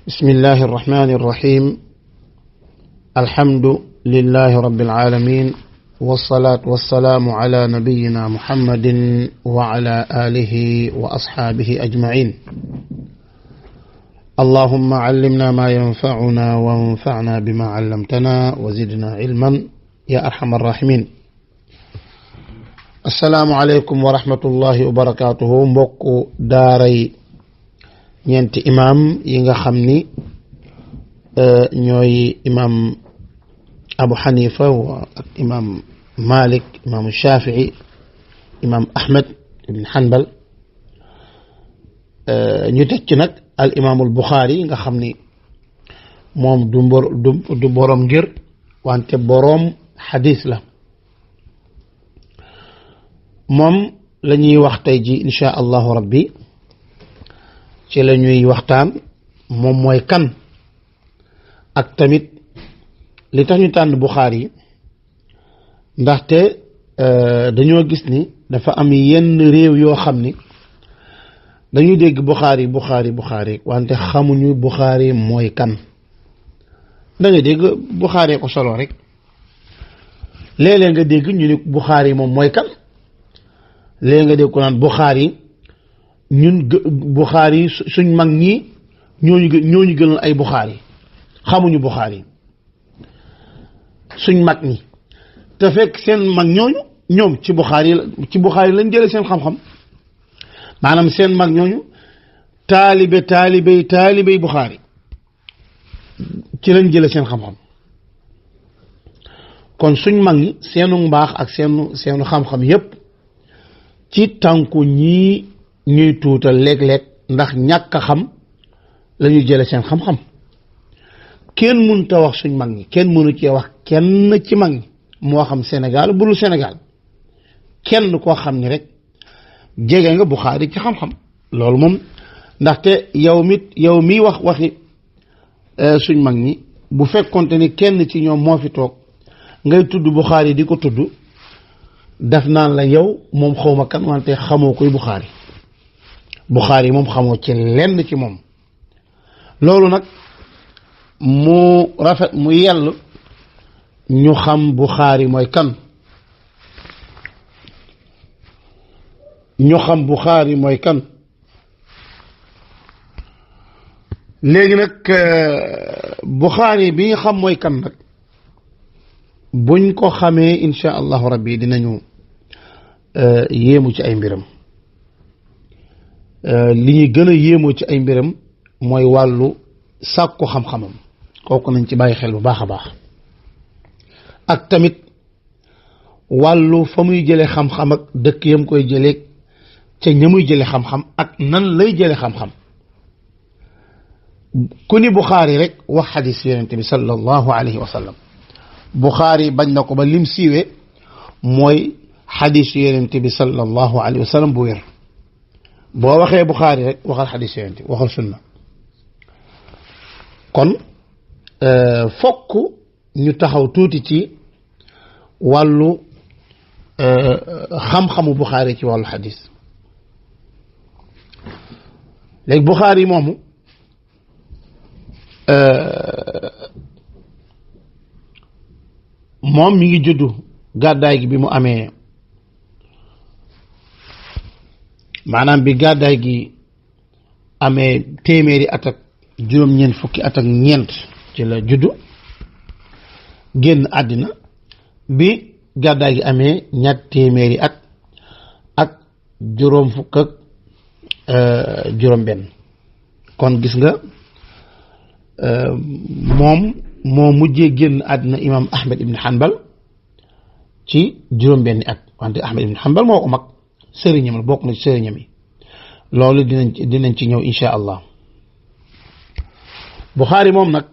بسم الله الرحمن الرحيم الحمد لله رب العالمين والصلاة والسلام على نبينا محمد وعلى آله وأصحابه أجمعين اللهم علمنا ما ينفعنا وانفعنا بما علمتنا وزدنا علما يا أرحم الراحمين السلام عليكم ورحمة الله وبركاته mbokk daaray ñeenti imam yi nga xam ni ñooy imam Abu Hanifa ak imam Malik imam Shafi'i imam Ahmed ibn Hanbal ñu teg ci nag al imam al Bukhari nga xam ni moom du borom ngir wante borom xadis la moom la ñuy wax tey ji insha allahu rabbi ci la ñuy waxtaan moom mooy kan ak tamit li tax ñu tànn Bukhari ndaxte dañoo gis ni dafa am yenn réew yoo xam ni dañuy dégg Bukhari wante xamuñu Bukhari mooy kan da nga dégg Bukhari ko solo rek léeg-léeg nga dégg ñu ni Bukhari moom mooy kan léegi nga dégg ko naan Bukhari ñun Bukhari suñ mag ñi ñooñu gënal ay Bukhari xamuñu Bukhari suñ mag ñi te fekk seen mag ñoom ci Bukhari lañ jëlee seen xam-xam maanaam seen mag ñooñu taalibey Bukhari ci lañ jëlee seen xam-xam kon suñ mag ñi seenu mbaax ak seenu xam-xam yépp ci tànku ñii ñuy tuutal léeg-léeg ndax ñàkk a xam la ñuy jële seen xam-xam kenn mënut a wax suñ mag ñi kenn mënu cee wax kenn ci mag ñi moo xam Sénégal bu dul Sénégal kenn koo xam ni rek jege nga Bukhari ci xam-xam loolu moom ndaxte yow miy wax waxi suñ mag ñi bu fekkonte ni kenn ci ñoom moo fi toog ngay tudd Bukhari di ko tudd def naan la yow moom xawma kan wante xamoo koy Bukhari moom xamoo ci lenn ci moom loolu nag mu rafet mu yell ñu xam Bukhari mooy kan léegi nag Bukhari bi nga xam mooy kan nag buñ ko xamee insha allahu rabbi dinañu yéemu ci ay mbiram li ñuy gën a yéemoo ci ay mbiram mooy wàllu sàkku xam-xamam kooku nañ ci bàyyi xel bu baax a baax ak tamit wàllu fa muy jëlee xam-xam ak dëkk yam koy jëlee ca ña muy jëlee xam-xam ak nan lay jëlee xam-xam ku ni Bukhari rek wax xadis yonente bi sallallahu alayhi wa sallam Bukhari bañ na ko ba lim siiwee mooy xadis yonente bi sallallahu alayhi wa sallam bu wér boo waxee Bukhari rek waxal xadis yonente waxal sunna kon fokk ñu taxaw tuuti ci wàllu xam-xamu Bukhari ci wàllu xadis léegi Bukhari moomu moom mi ngi juddu gàddaay gi bi mu amee maanaam bi gàddaay gi amee téeméeri at ak juróom-ñeent fukki at ak ñeent ci la juddu génn àddina bi gàddaay gi amee ñaar téeméeri at ak juróom fukk ak juróom benn kon gis nga moom moo mujjee génn àddina imam Ahmed ibn Hanbal ci juróom benni at wante Ahmed ibn Hanbal moo ko mag sëriñam la bokk na ci sëriñam yi loolu dinañ ci ñëw insha allah Bukhari moom nag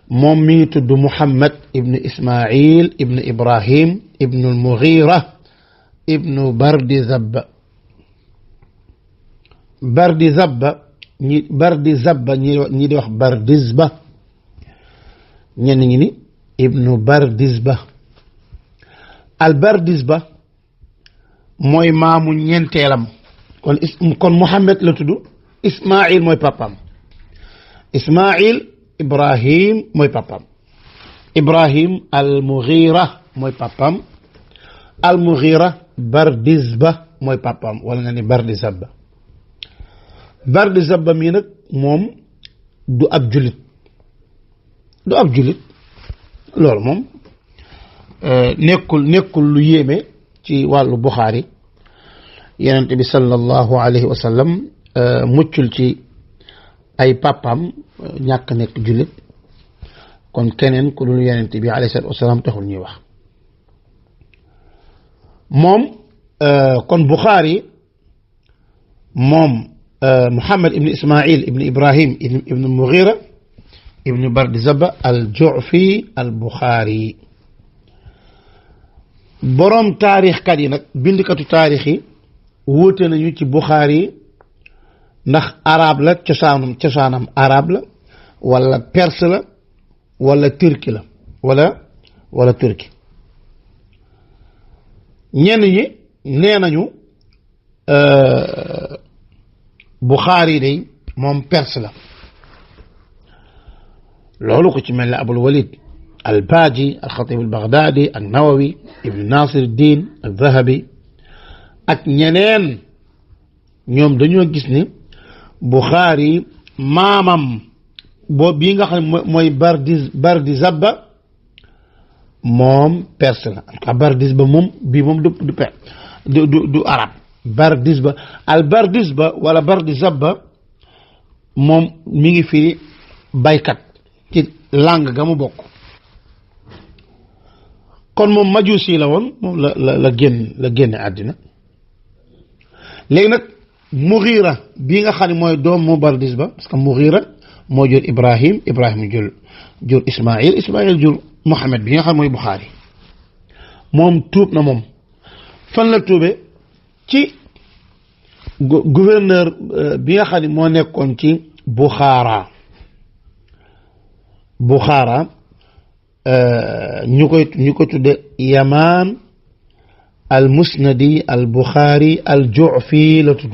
moom mi ngi tudd Muhammad ibn Ismail ibn Ibrahim ibn al-Mughira ibn Bardizabba ñi di wax Bardizba ñenn ñi ni ibnu Bardizba al Bardizba mooy maamu ñeenteelam kon Muhammad la tudd Ismaïl mooy papaam Ismaïl Ibrahim mooy papam Ibrahim al-Mughira mooy papam al-Mughira Bardizba mooy papam wala nga ni Bardizabba Bardizabba mii nag moom du ab julit loolu moom nekkul lu yéeme ci wàllu Buxaari yonent bi sallallahu alayhi wa sallam muccul ci ay papam ñàkk nekk jullit kon keneen ku dul yonent bi alayhi salaatu wa salaam taxul ñuy wax moom kon Buxaari moom Muhammad ibn Ismaïl ibn Ibrahim ibn Mughira ibn Bardizabba al-Ju'fi al-Buxaari boroom taarix kat yi nag bindkatu taarix yi wuute nañu ci Buxaari ndax arab la cosaanam arab la wala perse la wala turki la wala turki ñenn ñi nee nañu Buxaari day moom perse la loolu ko ci mel ne Abul Walid al-Baaji al-Xatib al-Baghdadi an-Nawawi ibn Nasir ad-Din al-Dhahabi ak ñeneen ñoom dañoo gis ni Buxaari maamam boobu bii nga xam ne mooy Bardizabba moom perse la en tout cas Bardizba moom bii moom du arab Bardizba al-Bardizba wala Bardizabba moom mi ngi firi baykat ci langue ga mu bokk kon moom majusi la woon moom la génne àddina léegi nag Mughira bii nga xam ne mooy doom mu Bardizba parce que Mughira moo jur Ibrahim jur Ismaïl jur Muhammad bi nga xam mooy Buxaari moom tuub na moom fan la tuube ci gouverneur bi nga xam ne moo nekkoon ci Buxaara ñu ko tudde Yamaan al Musnadi al Buxaari al Ju'fi la tudd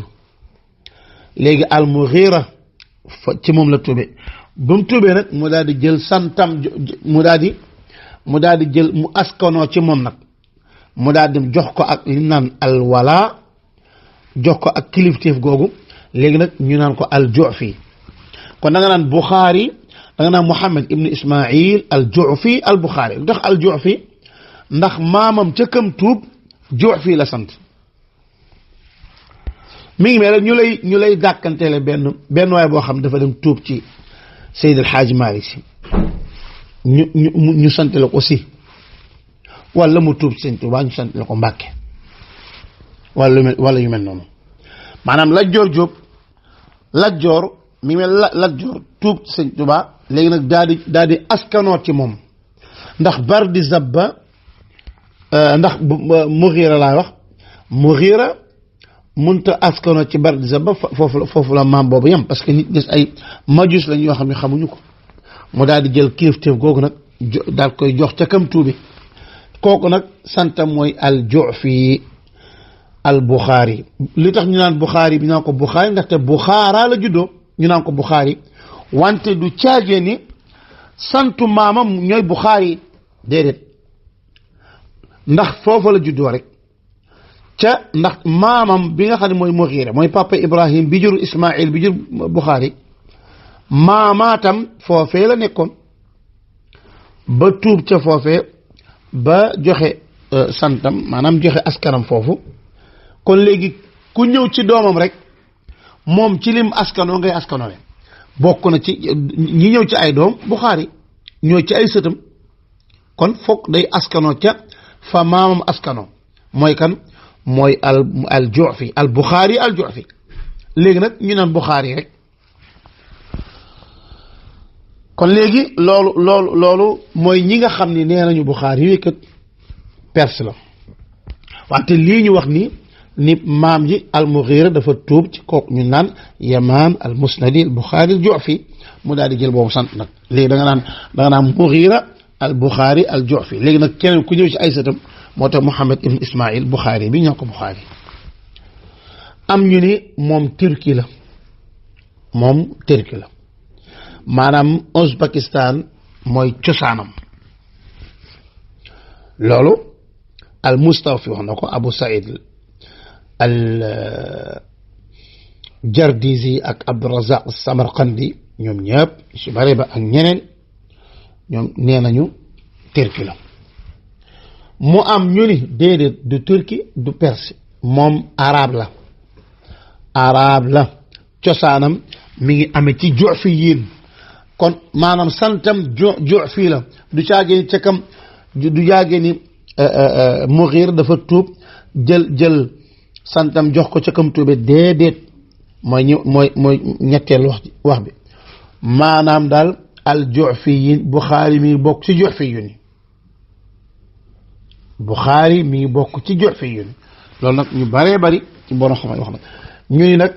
léegi al Mughira ci moom la tuube ba mu tuubee nag mu daal di jël santam mu daal di jël mu askanoo ci moom nag mu daal di jox ko ak li naan al wala jox ko ak kilifteef googu léegi nag ñu naan ko al Ju'fi kon da nga naan Buxaari da nga naan Muhammad ibn Ismaïl al Ju'fi al Buxaari lu tax al Ju'fi ndax maamam ca kam tuub Ju'fi la sant mi ngi mel ñu lay dàkkanteele benn waay boo xam dafa dem tuub ci Seydi El Hadji Malick Sy ñu sant la ko si wala mu tuub ci Sëñ Tuubaa ñu sant la ko Mbàkke wala yu mel noonu maanaam Lat Joor Jóob Lat Joor mi ngi mel Lat Joor tuub ci Sëñ Tuubaa léegi nag daal di askanoo ci moom ndax Bardizabba ndax Mughira laa wax Mughira munta askanoo ci Bardizabba foofu la maam boobu yam parce que nit ñi ay majus lañ yoo xam ne xamuñu ko mu daal di jël kilifteef googu nag daal koy jox ca kam tuubi kooku nag santam mooy al Ju'fi al Buxaari li tax ñu naan Buxaari bi ñu naan ko Buxaari ndaxte Buxaara la juddoo ñu naan ko Buxaari wante du caagee ni santu maamam ñooy Buxaari déedéet ndax foofu la juddoo rek ca ndax maamam bi nga xam ne mooy Mughira mooy papa Ibrahim bi jur Ismaïl bi jur Buxaari maamaatam foofee la nekkoon ba tuub ca foofee ba joxe santam maanaam joxe askanam foofu kon léegi ku ñëw ci doomam rek moom ci lim askanoo ngay askanoo bokk na ci ñi ñëw ci ay doom Buxaari ñoo ci ay sëtam kon foog day askanoo ca fa maamam askanoo mooy kan mooy al Ju'fi al Buxaari al Ju'fi léegi nag ñu naan Buxaari rek kon léegi loolu mooy ñi nga xam ni nee nañu Buxaari yooyu kat perse la wante lii ñu wax ni maam ji al Mughira dafa tuub ci kooku ñu naan Yamaan al Musnadi al Buxaari al Ju'fi mu daal di jël boobu sant nag léegi da nga naan Mughira al Buxaari al Ju'fi léegi nag keneen ku ñëw ci ay sëtam moo tax Muhammad ibn Ismaïl Buxaari bi ñoo ko Buxaari am ñu ni moom turki la maanaam Ouzbékistan mooy cosaanam loolu al Mustawfi wax na ko Abu Saïd al Jardizi ak Abdurazaq Samarqandi ñoom ñëpp si bare ba ak ñeneen ñoom nee nañu turki la mu am ñu ni déedéet du turki du perse moom arab la cosaanam mi ngi amee ci Ju'fi yiin kon maanaam santam Ju'fi la du caagee ni cakam du jaagee ni Mughir dafa tuub jël santam jox ko cakam tuube déedéet mooy ñetteel wax bi maanaam daal al Ju'fiyin Buxaari mi ngi bokk ci Ju'fiyun Buxaari mi ngi bokk ci Ju'fiyun loolu nag ñu baree bari ci borom xam wax na ñu ni nag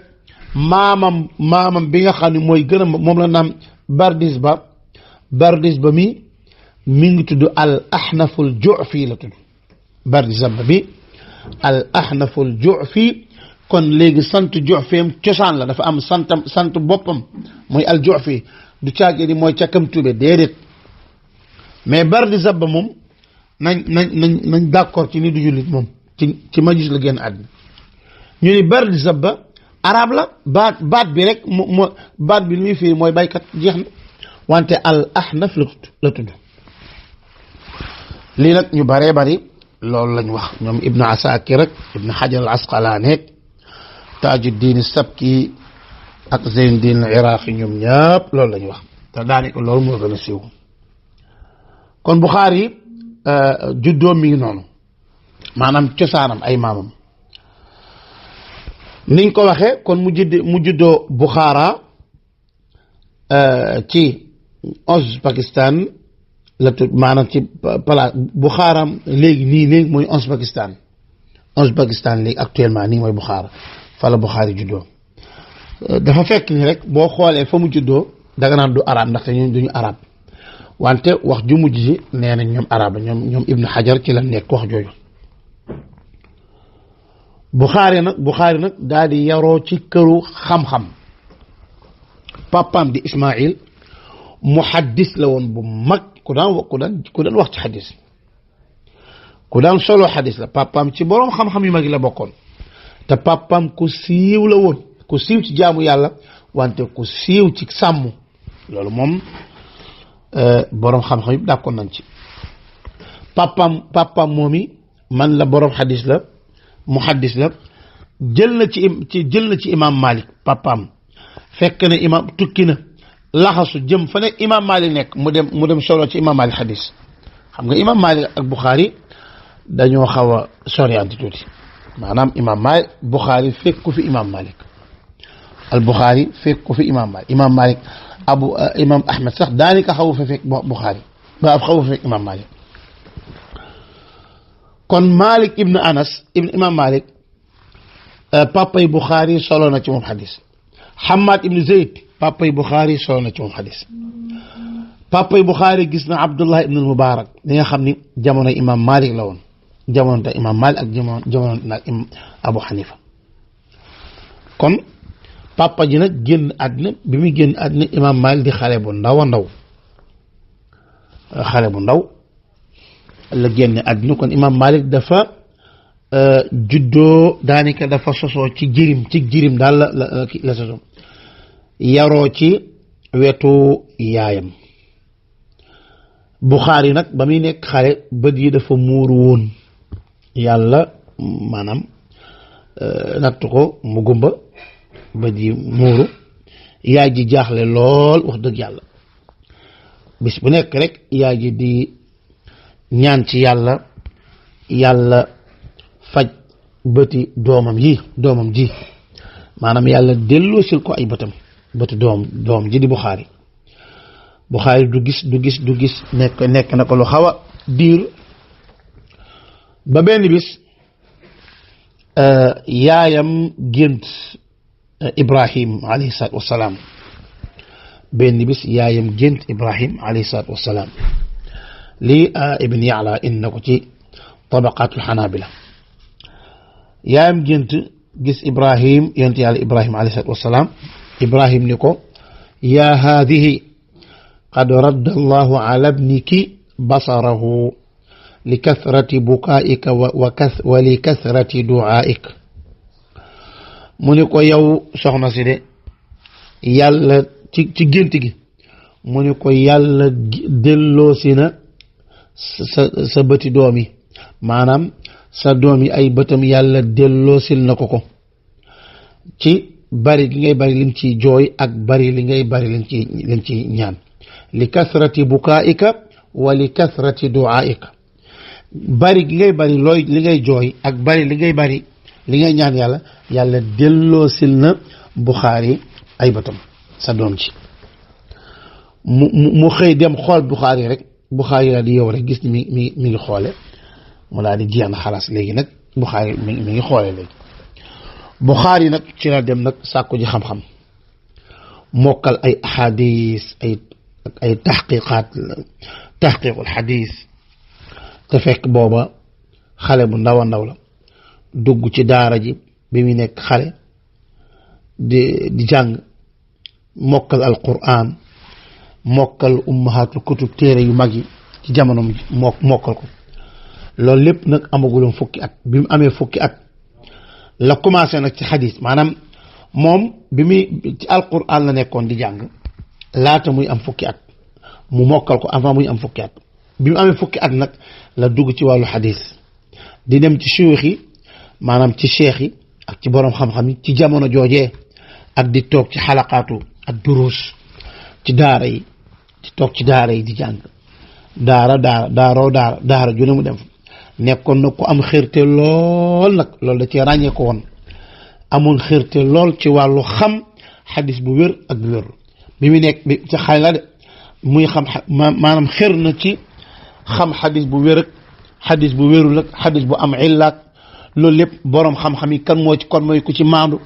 maamam bi nga xam ne mooy gën a moom la naam Bardisba mi ngi tudd al Ahnaful Ju'fi la tudd Bardisba bi al Ahnaful Ju'fi kon léegi sant Ju'feem cosaan la dafa am sant boppam mooy al Ju'fi du caagee ni mooy càkkam tuube déedéet mais Bardisba moom nañ d'accord ci ni du jullit moom ci Majus la génn àddina ñu ni Bardisba arab la baat bi rek baat bi lu muy firi mooy baykat jeex na wante al Ahnaf la tudd lii nag ñu baree bari loolu lañ wax ñoom Ibn Asakir ak Ibn Hajar al Asqalaani ak Tajuddin Sabki ak Zeynuddin al Iraqi ñoom ñëpp loolu lañ wax te daanaka loolu moo gën a siiw kon Buxaari juddoo mi ngi noonu maanaam cosaanam ay maamam niñ ko waxee kon mu juddoo Buxaara ci Ouzbékistan la tudd maanaam ci place Buxaara léegi mooy Ouzbékistan léegi actuellement nii mooy Buxaara fa la Buxaari juddoo dafa fekk ni rek boo xoolee fa mu juddoo danga naan du arab ndaxte ñoom duñu arab wante wax ju mujj ji nee nañ ñoom arab la ñoom Ibn Hajar ci la nekk wax jooju Buxaari nag daal di yaroo ci këru xam-xam papaam di Ismaïl muhaddis la woon bu mag ku daan wax ci xadis ku daan solo xadis la papaam ci boroom xam-xam yu mag yi la bokkoon te papaam ku siiw la woon ku siiw ci jaamu yàlla wante ku siiw ci sàmm loolu moom boroom xam-xam yi d'accord nañ ci papaam moom yi man la boroom xadis la muhaddis la jël na ci imam Malik papaam fekk na imam tukki na laxasu jëm fa ne imam Malik nekk mu dem solo ci imam Malik xadis xam nga imam Malik ak Buxaari dañoo xaw a sorianti tuuti maanaam imam Malik Buxaari fekk ku fi imam Malik al Buxaari fekk ku fi imam Malik imam Ahmed sax daanaka xaw fa fekk Buxaari ba xaw fa fekk imam Malik kon Malik ibn Anas ibn imam Malik papay Buxaari solo na ci moom xadis Hamad ibn Zayd papay Buxaari solo na ci moom xadis papay Buxaari gis na Abdullah ibn al-Mubarak li nga xam ni jamono imam Malik la woon jamono te imam Malik ak jamono nag Abu Hanifa kon papa ji nag génn àddina bi muy génn àddina imam Malik di xale bu ndaw la génne àddina kon imam Malik dafa juddoo daanaka dafa sosoo ci jirim daal la sosoo yaroo ci wetu yaayam Buxaari nag ba muy nekk xale bët yi dafa muuru woon yàlla maanaam natt ko mu gumba bët yi muuru yaay ji jaaxle lool wax dëgg yàlla bis bu nekk rek yaay ji di ñaan ci yàlla faj bëti doomam ji maanaam yàlla delloosil ko ay bëti doom ji di Buxaari du gis nekk na ko lu xaw a diir ba benn bis yaayam gént Ibrahim alayhi salaatu wassalaam lii Ibn Ya'la indi na ko ci tabaqaatul Xanaabila yaayam gént gis Ibrahim yonent yàlla Ibrahim alayhi salaatu wassalaam Ibrahim ni ko yaa haadihi qad radda allahu ala ibniki basarahu li kathrati bukaa'ika wa li kathrati du'aa'ika mu ni ko yow soxna si de yàlla ci gént gi mu ni ko yàlla delloosi na sa bëti doom yi maanaam sa doom yi ay bëtam yàlla delloosil na ko ci bari gi ngay bari lim ci jooy ak bari li ngay bari lim ci ñaan li kasrati bukaa'ika wa li kasrati du'aa'ika bari gi ngay bari looy li ngay jooy ak bari li ngay bari li ngay ñaan yàlla delloosil na Buxaari ay bëtam sa doom ci mu xëy dem xool Buxaari rek Buxaari daal di yow rek gis ni mi ngi xoole mu daal di jeex na xalaas léegi nag Buxaari mi ngi xoole léegi Buxaari nag ci la dem nag sàkku ji xam-xam mokkal ay ahadis ay taxqiqul xadis te fekk booba xale bu ndaw a ndaw la dugg ci daara ji bi mu nekk xale di jàng mokkal alquran mokkal ummahatul kutub téere yu mag yi ci jamonoom mokkal ko loolu lépp nag amaguloon fukki at bi mu amee fukki at la commencé nag ci xadis maanaam moom bi muy ci alquran la nekkoon di jàng laata muy am fukki at mu mokkal ko avant muy am fukki at bi mu amee fukki at nag la dugg ci wàllu xadis di dem ci suyuux yi maanaam ci cheikh yi ak ci boroom xam-xam yi ci jamono joojee ak di toog ci xalaqaatu ak duruus ci daara yi di toog ci daara yi di jàng daara ju ne mu dem nekkoon nag ku am xërte lool nag loolu da ci ràññee ko woon amoon xërte lool ci wàllu xam xadis bu wér ak bu wérul bi mu nekk ci xale la de muy xam maanaam xër na ci xam xadis bu wér ak xadis bu wérul ak xadis bu am illaak loolu lépp boroom xam-xam yi kan mooy ku ci maandu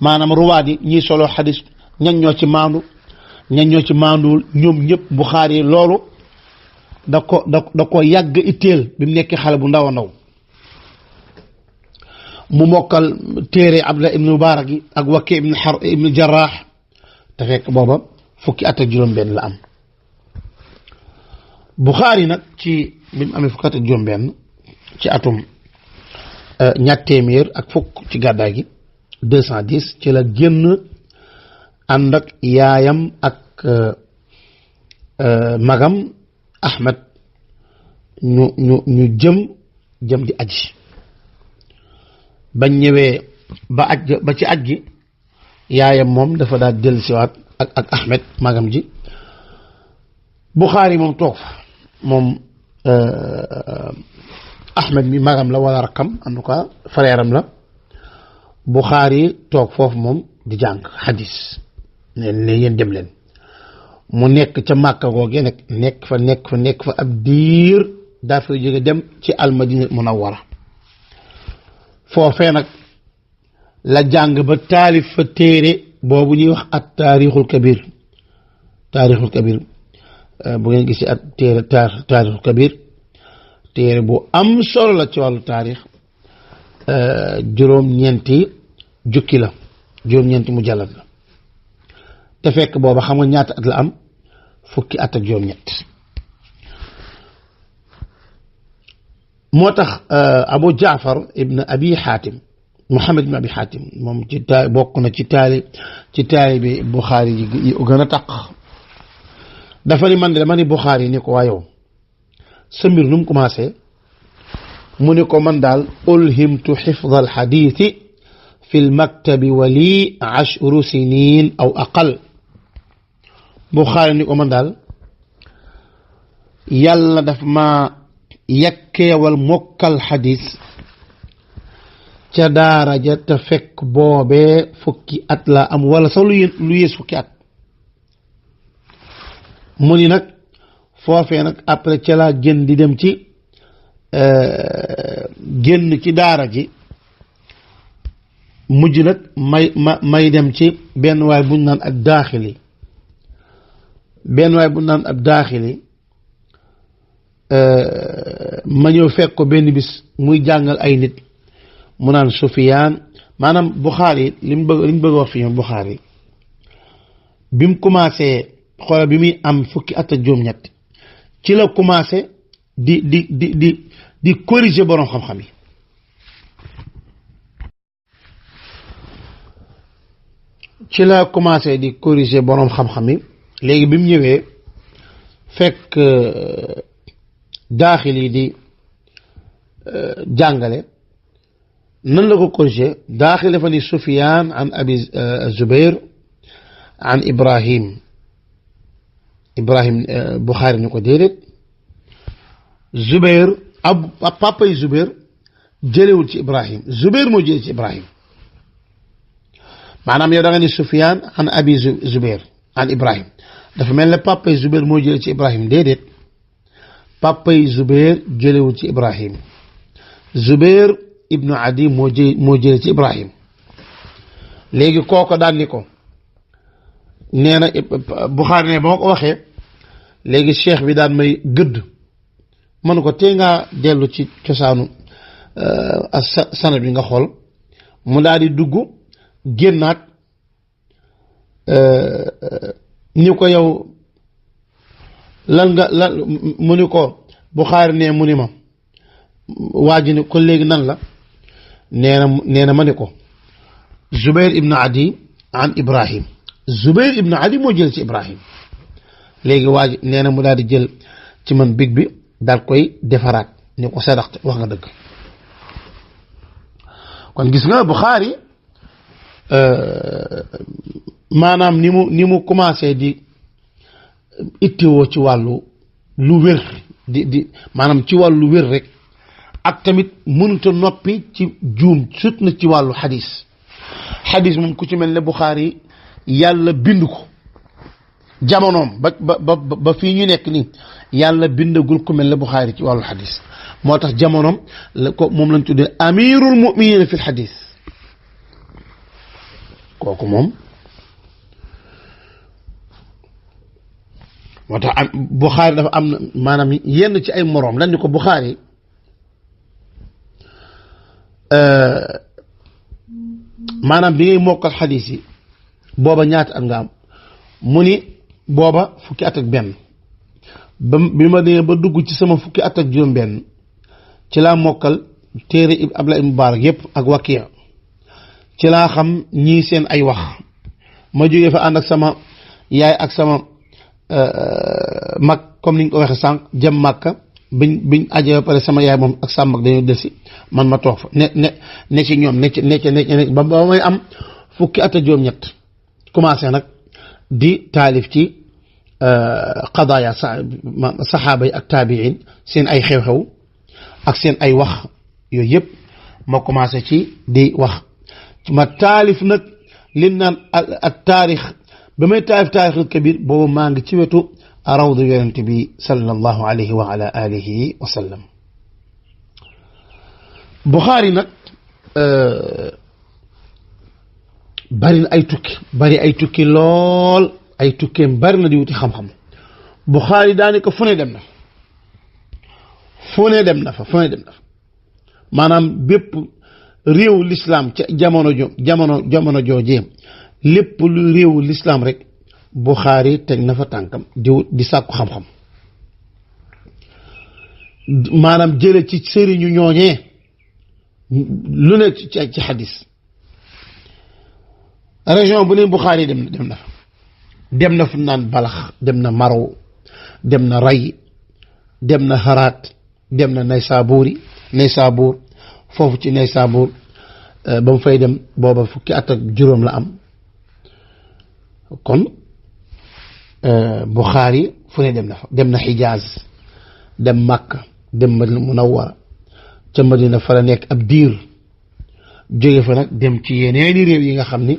maanaam ruwaat yi ñiy solo xadis ñan ñoo ci maandu ñan ñoo ci maanduwul ñoom ñëpp Buxaari loolu da ko yàgg itteel bi mu nekkee xale bu ndaw a ndaw mu mokkal téere Abdullah ibn Mubarak yi ak Waki ibn Jarrah te fekk booba fukki at ak juróom-benn la am Buxaari nag ci bi mu amee fukki at ak juróom-benn ci atum ñaar téeméer ak fukk ci gàddaay gi 210 ci la génn ànd ak yaayam ak magam Ahmed ñu jëm di aji bañ ñëwee ba ci aj gi yaayam moom dafa daal dellusiwaat ak Ahmed magam ji Buxaari moom toog fa moom Ahmed mi magam la wala rakkam en tout cas frère am la Buxaari toog foofu moom di jàng xadis ne yéen dem leen mu nekk ca Màkka googee nag nekk fa ab diir daa fay jóge dem ci almadina munawwara foofee nag la jàng ba taalif fa téere boobu ñuy wax at taarixul kabir bu ngeen gis at téere taarixul kabir téere bu am solo la ci wàllu taarix juróom-ñeenti jukki la juróom-ñeenti mujallad la te fekk booba xam nga ñaata at la am fukki at ak juróom-ñett moo tax Abu Jaafar ibn Abi Xaatim Muhammad ibn Abi Xaatim moom bokk na ci taali bi Buxaari yi gën a taq dafa ni man de dama ni Buxaari ni ko waa yow sa mbir nu mu commencé mu ni ko man daal ulhimtu xifda alxadiisi fi lmaktabi wa lii 10 sinin aw aqal Buxaari ni ko man daal yàlla daf ma yakkeewal mokkal xadis ca daara ja te fekk boobee fukki at la am wala sax lu yées fukki at mu ni nag foofee nag après ca laa génn di dem ci génn ci daara ji mujj nag may dem ci benn waay buñ naan ab daaxili ma ñëw fekk ko benn bis muy jàngal ay nit mu naan Sufyaan maanaam Buxaari li ñu bëgg wax fii Buxaari bi mu commencé xoola bi muy am fukki at ak juróom-ñett ci la commencé di corriger borom xam-xam yi ci la commencé di corriger borom xam-xam yi léegi bi mu ñëwee fekk daaxil yi di jàngale nan la ko corriger daaxil dafa ni Sufyaan an abi Zubair an Ibrahim Buxaari ñu ko déedéet Zubair papa yi Zubair jëlewul ci Ibrahim Zubair moo jëlee ci Ibrahim maanaam yow da nga ni Sufyaan an abi Zubair an Ibrahim dafa mel ne papa yi Zubair moo jëlee ci Ibrahim déedéet papa yi Zubair jëlewul ci Ibrahim Zubair ibnu Adi moo jëlee ci Ibrahim léegi kooko daan ni ko nee na Buxaari ne ba ma ko waxee léegi cheikh bi daan may gëdd man ko tee ngaa dellu ci cosaanu sanad bi nga xool mu daal di dugg génnaat ni ko yow lan mu ni ko Buxaari ne mu ni ma waa ji ni ko léegi nan la nee na ma ni ko Zubair ibnu Adi an Ibrahim Zubair ibnu Adi moo jël ci Ibrahim léegi waa ji nee na mu daal di jël ci man big bi daal koy defaraat ni ko sadaxte wax nga dëgg kon gis nga Buxaari maanaam ni mu commencé di ittewoo ci wàllu lu wér di maanaam ci wàllu lu wér rek ak tamit mënuta noppi ci juum sut na ci wàllu xadis moom ku ci mel ne Buxaari yàlla bind ko jamonoom ba fii ñu nekk nii yàlla bindagul ku mel ne Buxaari ci wàllu xadis moo tax jamonoom la ko moom lañ tuddee amirul muminina fi xadis kooku moom moo tax Buxaari dafa am na maanaam yenn ci ay moroom lan ni ko Buxaari maanaam bi ngay mokkal xadis yi booba ñaata at nga am mu ni booba fukki at ak benn bi ma nee ba dugg ci sama fukki at ak juróom benn ci laa mokkal téere Abdullah ibn Mubarak yépp ak Wakiya ci laa xam ñii seen ay wax ma jógee fa ànd ak sama yaay ak sama mag comme ni ñu ko waxee sànq jëm Màkka biñ ajee ba pare sama yaay moom ak sama mag dañoo delsi man ma toog fa ne ci ñoom ne ba may am fukki at ak juróom-ñett commencé nag di taalif ci qadaaya saxaaba yi ak taabiin seen ay xew-xew ak seen ay wax yooyu yëpp ma commencé ci di wax ma taalif nag li naan ak taarix ba may taalif taarixul kabir boobu maa ngi ci wetu rawdu yonent bi sallallahu alayhi wa ala alihi wa sallam Buxaari nag bari na ay tukki lool ay tukkeem bari na di wuti xam-xam Buxaari daanaka fu ne dem na fa maanaam bépp réew l'islam ca jamono joojee lépp lu réewu l'islam rek Buxaari teg na fa tànkam di sàkku xam-xam maanaam jële ci sëriñu ñooñee lu ne ci xadis région bu ne Buxaari dem na fu naan Balax dem na Maraw dem na Ray dem na Haraat dem na Naysaabuur foofu ci Naysaabuur ba mu fay dem booba fukki at ak juróom la am kon Buxaari fu ne dem na Xijaaz dem Makka dem Madina Munawwara ca Madina fa la nekk ab diir jóge fa nag dem ci yeneeni réew yi nga xam ni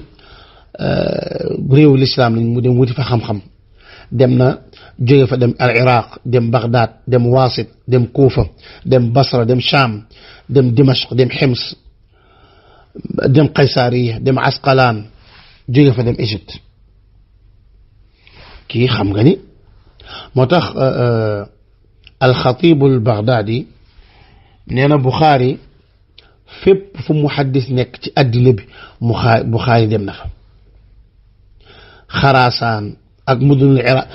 réewu lislaam lañ mu dem wuti fa xam-xam dem na jóge fa dem al Iraq dem Baghdad dem Wasit dem Kuufa dem Basra dem Sham dem Dimashq dem Hims dem Qaysariya dem Asqalaan jóge fa dem Égypte kii xam nga ni moo tax alxatibu albaghdadi nee na Buxaari fépp fu muhaddis nekk ci àddina bi Buxaari dem na fa Xaraasaan ak mudunul iraq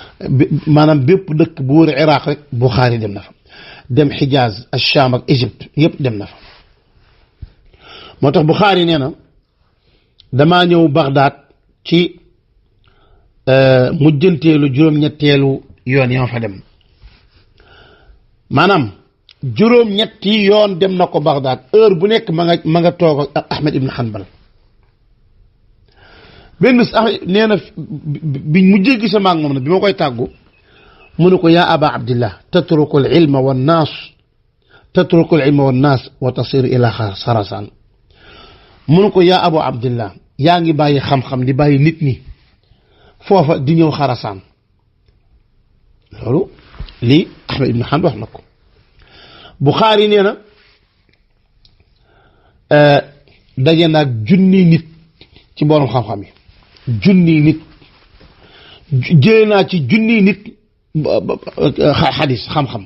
maanaam bépp dëkk bu wër iraq rek Buxaari dem na fa dem Xijaaz ak Sham ak Égypte yëpp dem na fa moo tax Buxaari nee na damaa ñëw Bagdad ci mujjanteelu juróom-ñetteelu yoon yi ma fa dem maanaam juróom-ñetti yoon dem na ko Bagdad heure bu nekk ma nga toog ak Ahmed ibn Hanbal benn bés nee na bi mujjee gise maag moom nag bi ma koy tàggu mu ne ko yaa aba abdillah tatruku al ilma wa nnaas tatruku al ilma wa nnaas wa tasiru ila Xarasaan mu ne ko yaa abu abdillah yaa ngi bàyyi xam-xam di bàyyi nit ñi foofa di ñëw Xarasaan loolu lii Ahmed ibn Hanbal wax na ko Buxaari nee na daje naag junni nit ci borom xam-xam yi junni nit jëlee naa ci junni nit xadis xam-xam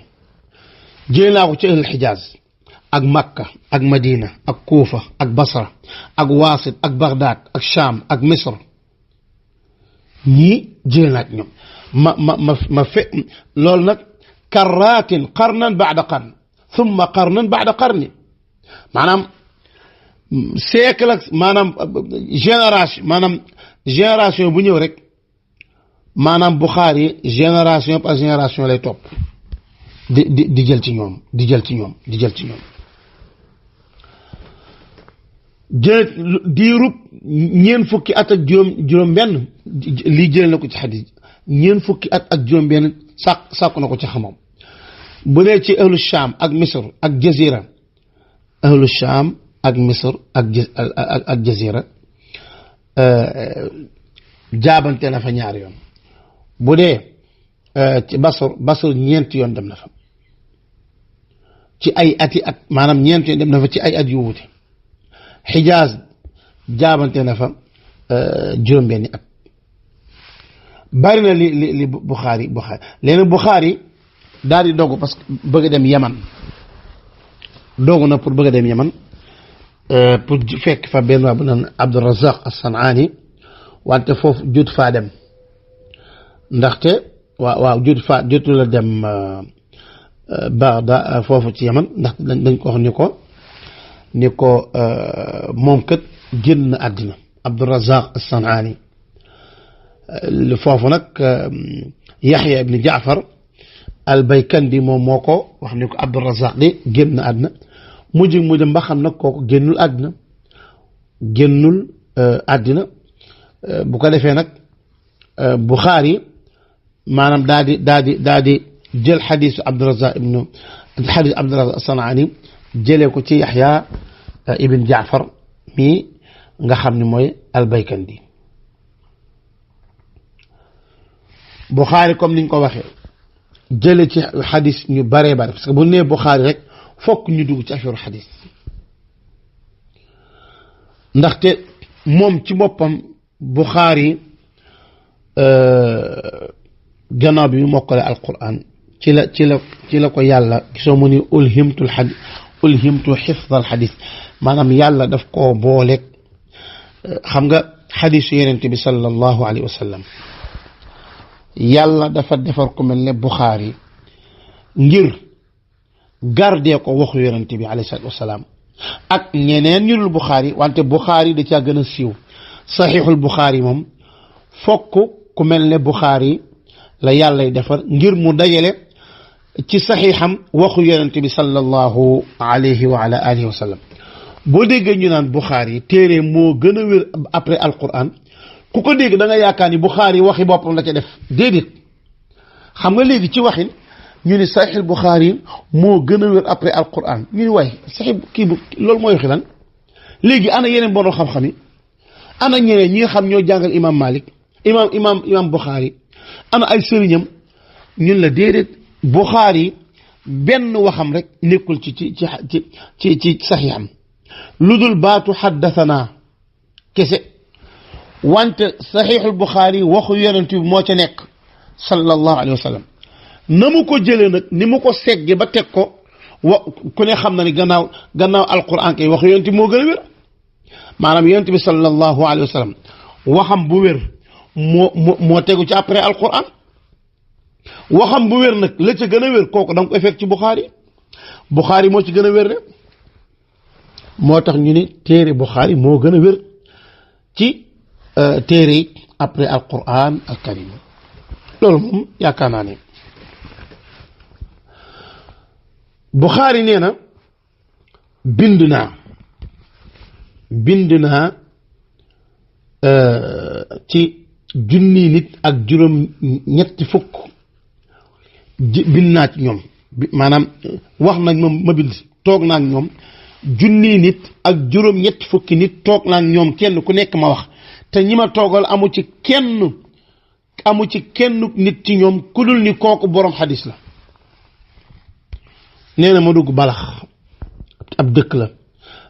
jëlee naa ko ci ahlul Xijaaz ak Makka ak Madina ak Kuufa ak Basra ak Waasit ak Bagdad ak Sham ak Misr ñii jëlee naa ci ñoom ma fe loolu nag karraatin qarnan baada qarn thumma qarnan baada qarni maanaam siècle ak maanaam génération bu ñëw rek maanaam Buxaari génération par génération lay topp di jël ci ñoom di jël ci ñoom di jël ci ñoom diirub ñeen fukki at ak juróom benn lii jël na ko ci xadis ñeen fukki at ak juróom benn sàkku na ko ci xamam bu dee ci ahlu Sham ak Misr ak Jazira ahlu Sham ak Misr ak Jazira jaabante na fa ñaari yoon bu dee ci Basr ñeenti yoon dem na fa ci ay ati at maanaam ñeenti yoon dem na fa ci ay at yu wuute Xijaaz jaabante na fa juróom-benni at bari na li Buxaari léegi Buxaari daal di dogu parce que bëgg a dem Yaman dogu na pour bëgg a dem Yaman pour fekk fa benn waa bu naan Abdurazaq as-San'aani wante foofu jot faa dem ndaxte waaw jotu la dem Bagdad foofu ci Yaman ndax dañ ko wax ni ko moom kat génn àddina Abdurazaq as-San'aani foofu nag Yaxya ibn Jaafar al-Baykandi moom moo ko wax ni ko Abdurazaq de génn àddina mujj mu dem ba xam nag kooku génnul àddina bu ko defee nag Buxaari maanaam daa di jël xadiisu Abdurazaq as-San'aani jëlee ko ci Yaxya ibn Jaafar mii nga xam ne mooy al-Baykandi Buxaari comme niñ ko waxee jëlee ci xadis ñu baree bare parce que bu nee Buxaari rek fokk ñu dugg ci affaire xadis ndaxte moom ci boppam Buxaari gannaaw bi mu mokkale alquran ci la ko yàlla gisoo mu ni ulhimtu xifdal xadis maanaam yàlla daf koo booleeg xam nga xadisu yonent bi sallallahu alayhi wa sallam yàlla dafa defar ku mel ne Buxaari ngir gardee ko waxu yonent bi alayhi salaatu wasalaam ak ñeneen ñu dul Buxaari wante Buxaari da caa gën a siiw saxiixul Buxaari moom fokk ku mel ne Buxaari la yàllay defar ngir mu dajale ci saxiixam waxu yonent bi sallallahu alayhi wa ala alihi wa sallam boo déggee ñu naan Buxaari téere moo gën a wér après Alquran ku ko dégg da nga yaakaar ni Buxaari waxi boppam la ca def déedéet xam nga léegi ci waxin ñu ni saxiix Buxaari moo gën a wér après Alquran ñu ni waay saxiix kii bu loolu mooy waxi lan léegi ana yeneen borom xam-xam yi ana ñeneen ñi nga xam ñoo jàngal imam Malik imam Buxaari ana ay sëriñam ñun la déedéet Buxaari benn waxam rek nekkul ci saxiixam lu dul baatu xaddasanaa kese wante saxiixul Buxaari waxu yonent bi moo ca nekk sallallahu alayhi wa sallam na mu ko jëlee nag ni mu ko segge ba teg ko ku ne xam na ni gannaaw alquran kay waxu yonent bi moo gën a wér maanaam yonent bi sallallahu alayhi wa sallam waxam bu wér moo tegu ci après alquran waxam bu wér nag la ca gën a wér kooku da nga koy fekk ci Buxaari moo ci gën a wér de moo tax ñu ni téere Buxaari moo gën a wér ci téere yi après alquran al karim loolu moom yaakaar naa ne Buxaari nee na bind naa ci junni nit ak juróom ñetti fukk bind naa ci ñoom maanaam wax nañ ma bind toog naa ak ñoom junni nit ak juróom ñetti fukki nit toog naa ak ñoom kenn ku nekk ma wax te ñi ma toogal amu ci kenn nit ci ñoom ku dul ni kooku boroom xadis la nee na ma dugg balax ab dëkk la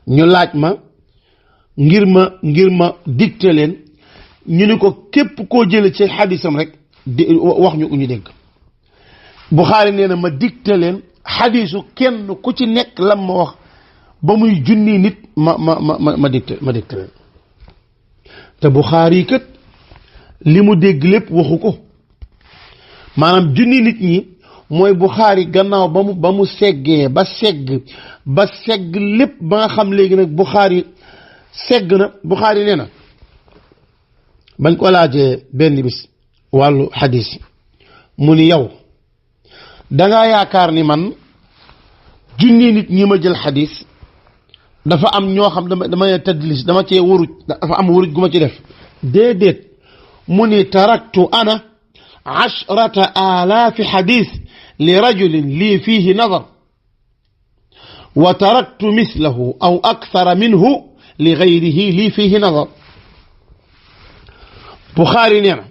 ñu laaj ma ngir ma dicté leen ñu ni ko képp koo jële ci xadisam rek wax ñu ñu dégg Buxaari nee na ma dicté leen xadisu kenn ku ci nekk lam ma wax ba muy junni nit ma dicté leen te Buxaari kat li mu dégg lépp waxu ko maanaam junni nit ñi mooy Buxaari gannaaw ba mu seggee ba segg lépp ba nga xam léegi nag Buxaari segg na Buxaari nee na bañ ko laajee benn bis wàllu xadis mu ni yow dangaa yaakaar ni man junni nit ñi ma jël xadis dafa am ñoo xam dama ne tadlis dama cee wuruj dafa am wuruj gu ma ci def déedéet mu ni taraktu ana 10,000 xadis li rajulin lii fiihi nadar wa taraktu mislahu aw akthara minhu li gayrihi lii fiihi nadar Buxaari nee na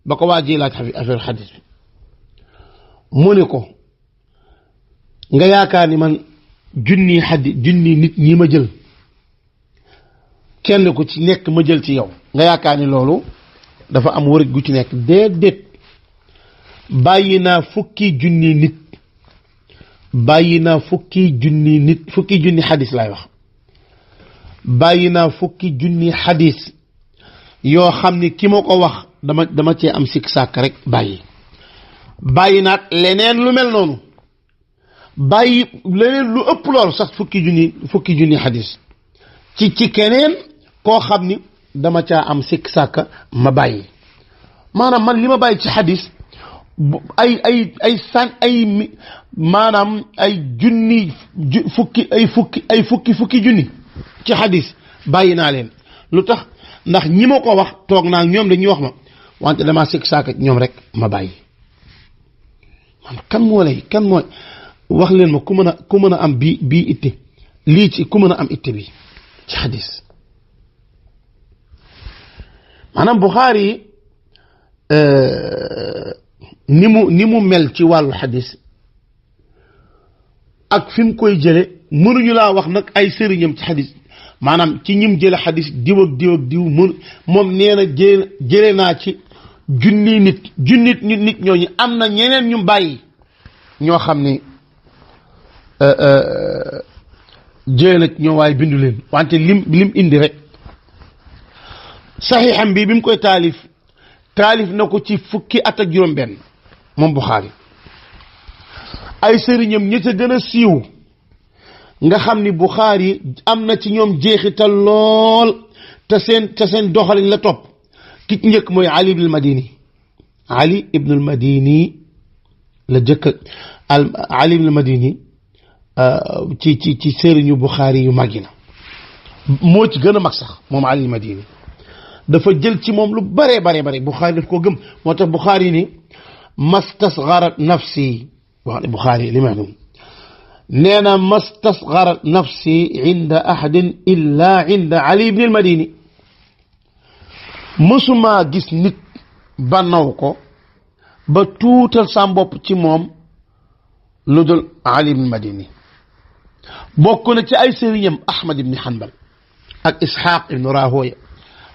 ba ko waa ji laaj affaire xadis bi mu ni ko nga yaakaar ni man junni nit ñi ma jël kenn ku ci nekk ma jël ci yow nga yaakaar ni loolu dafa am wërëj gu ci nekk déedéet bàyyi naa fukki junni nit fukki junni xadis laay wax bàyyi naa fukki junni xadis yoo xam ni ki ma ko wax dama cee am sikk sàkk rek bàyyi naat leneen lu mel noonu bàyyi leneen lu ëpp loolu sax fukki junni xadis ci keneen koo xam ni dama caa am sikk sàkk ma bàyyi maanaam man li ma bàyyi ci xadis maanaam ay junni fukki junni ci xadis bàyyi naa leen lu tax ndax ñi ma ko wax toog naa ñoom dañuy wax ma wante damaa sikk saaka ñoom rek ma bàyyi man kan mooy wax leen ma ku mën a am bii itte lii ci ku mën a am itte bi ci xadis maanaam Buxaari ni mu mel ci wàllu xadis ak fi mu koy jële mënuñu laa wax nag ay sëriñam ci xadis maanaam ci ñim jële xadis diw ak diw moom nee na jële naa ci junni nit ñooñu am na ñeneen ñu bàyyi ñoo xam ni jële na ñoo waaye bindu leen wante lim indi rek saxiixam bi mu koy taalif na ko ci fukki at ak juróom-benn moom Buxaari ay sëriñam ñi ca gën a siiw nga xam ni Buxaari am na ci ñoom jeexital lool te seen doxalin la topp ki ci njëkk mooy Ali ibn al Madini la jëkk Ali ibn al Madini ci sëriñu Buxaari yu mag yi na moo ci gën a mag sax moom Ali al Madini dafa jël ci moom lu bare Buxaari daf ko gëm moo tax Buxaari ni mastasgarat nafsi wax ne Buxaari li ma nee na mastasgarat nafsi inda ahadin illa inda Ali ibn al Madini mësuma gis nit ba naw ko ba tuutal sa bopp ci moom lu dul Ali ibn al Madini bokk na ci ay sëriñam Ahmad ibn Hanbal ak Ishaq ibn Rahoya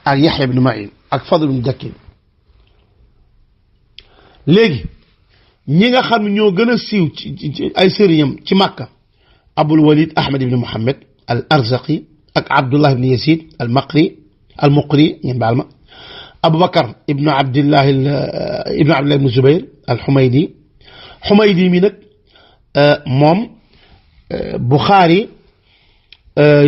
ak Yahya ibn Ma'in ak Fadl ibn Dakin léegi ñi nga xam ñoo gën a siiw ci ay sëriñam ci Makka Abul Walid Ahmad ibn Muhammad al Arzaqi ak Abdullah ibn Yazid al Muqri ngeen baal ma Abu Bakar ibnu Abdillah ibnu Zubayr al-Humaydi mi nag moom Buxaari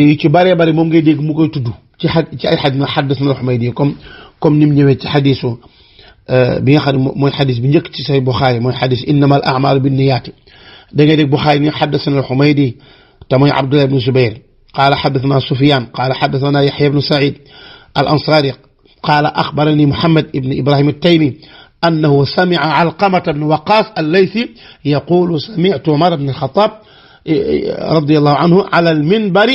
yu ci bëree bëri moom ngay dégg mu koy tudd ci ay xadis na xaddasana al-Humaydi comme ni mu ñëwee ci xadisu bi nga xam ne mooy xadis bi njëkk ci say Buxaari mooy xadis innama al a'maalu binniyaati da ngay dégg Buxaari ni xaddasana al-Humaydi te mooy Abdullah ibnu Zubayr qaala xaddasana Sufyaan qaala xaddasana Yaxya ibnu Saïd al-Ansaari qaala axbarani Muhammad ibnu Ibrahim at-Taymi أنه سمع علقمة بن وقاص الليثي يقول سمعت عمر بن الخطاب رضي الله عنه على المنبر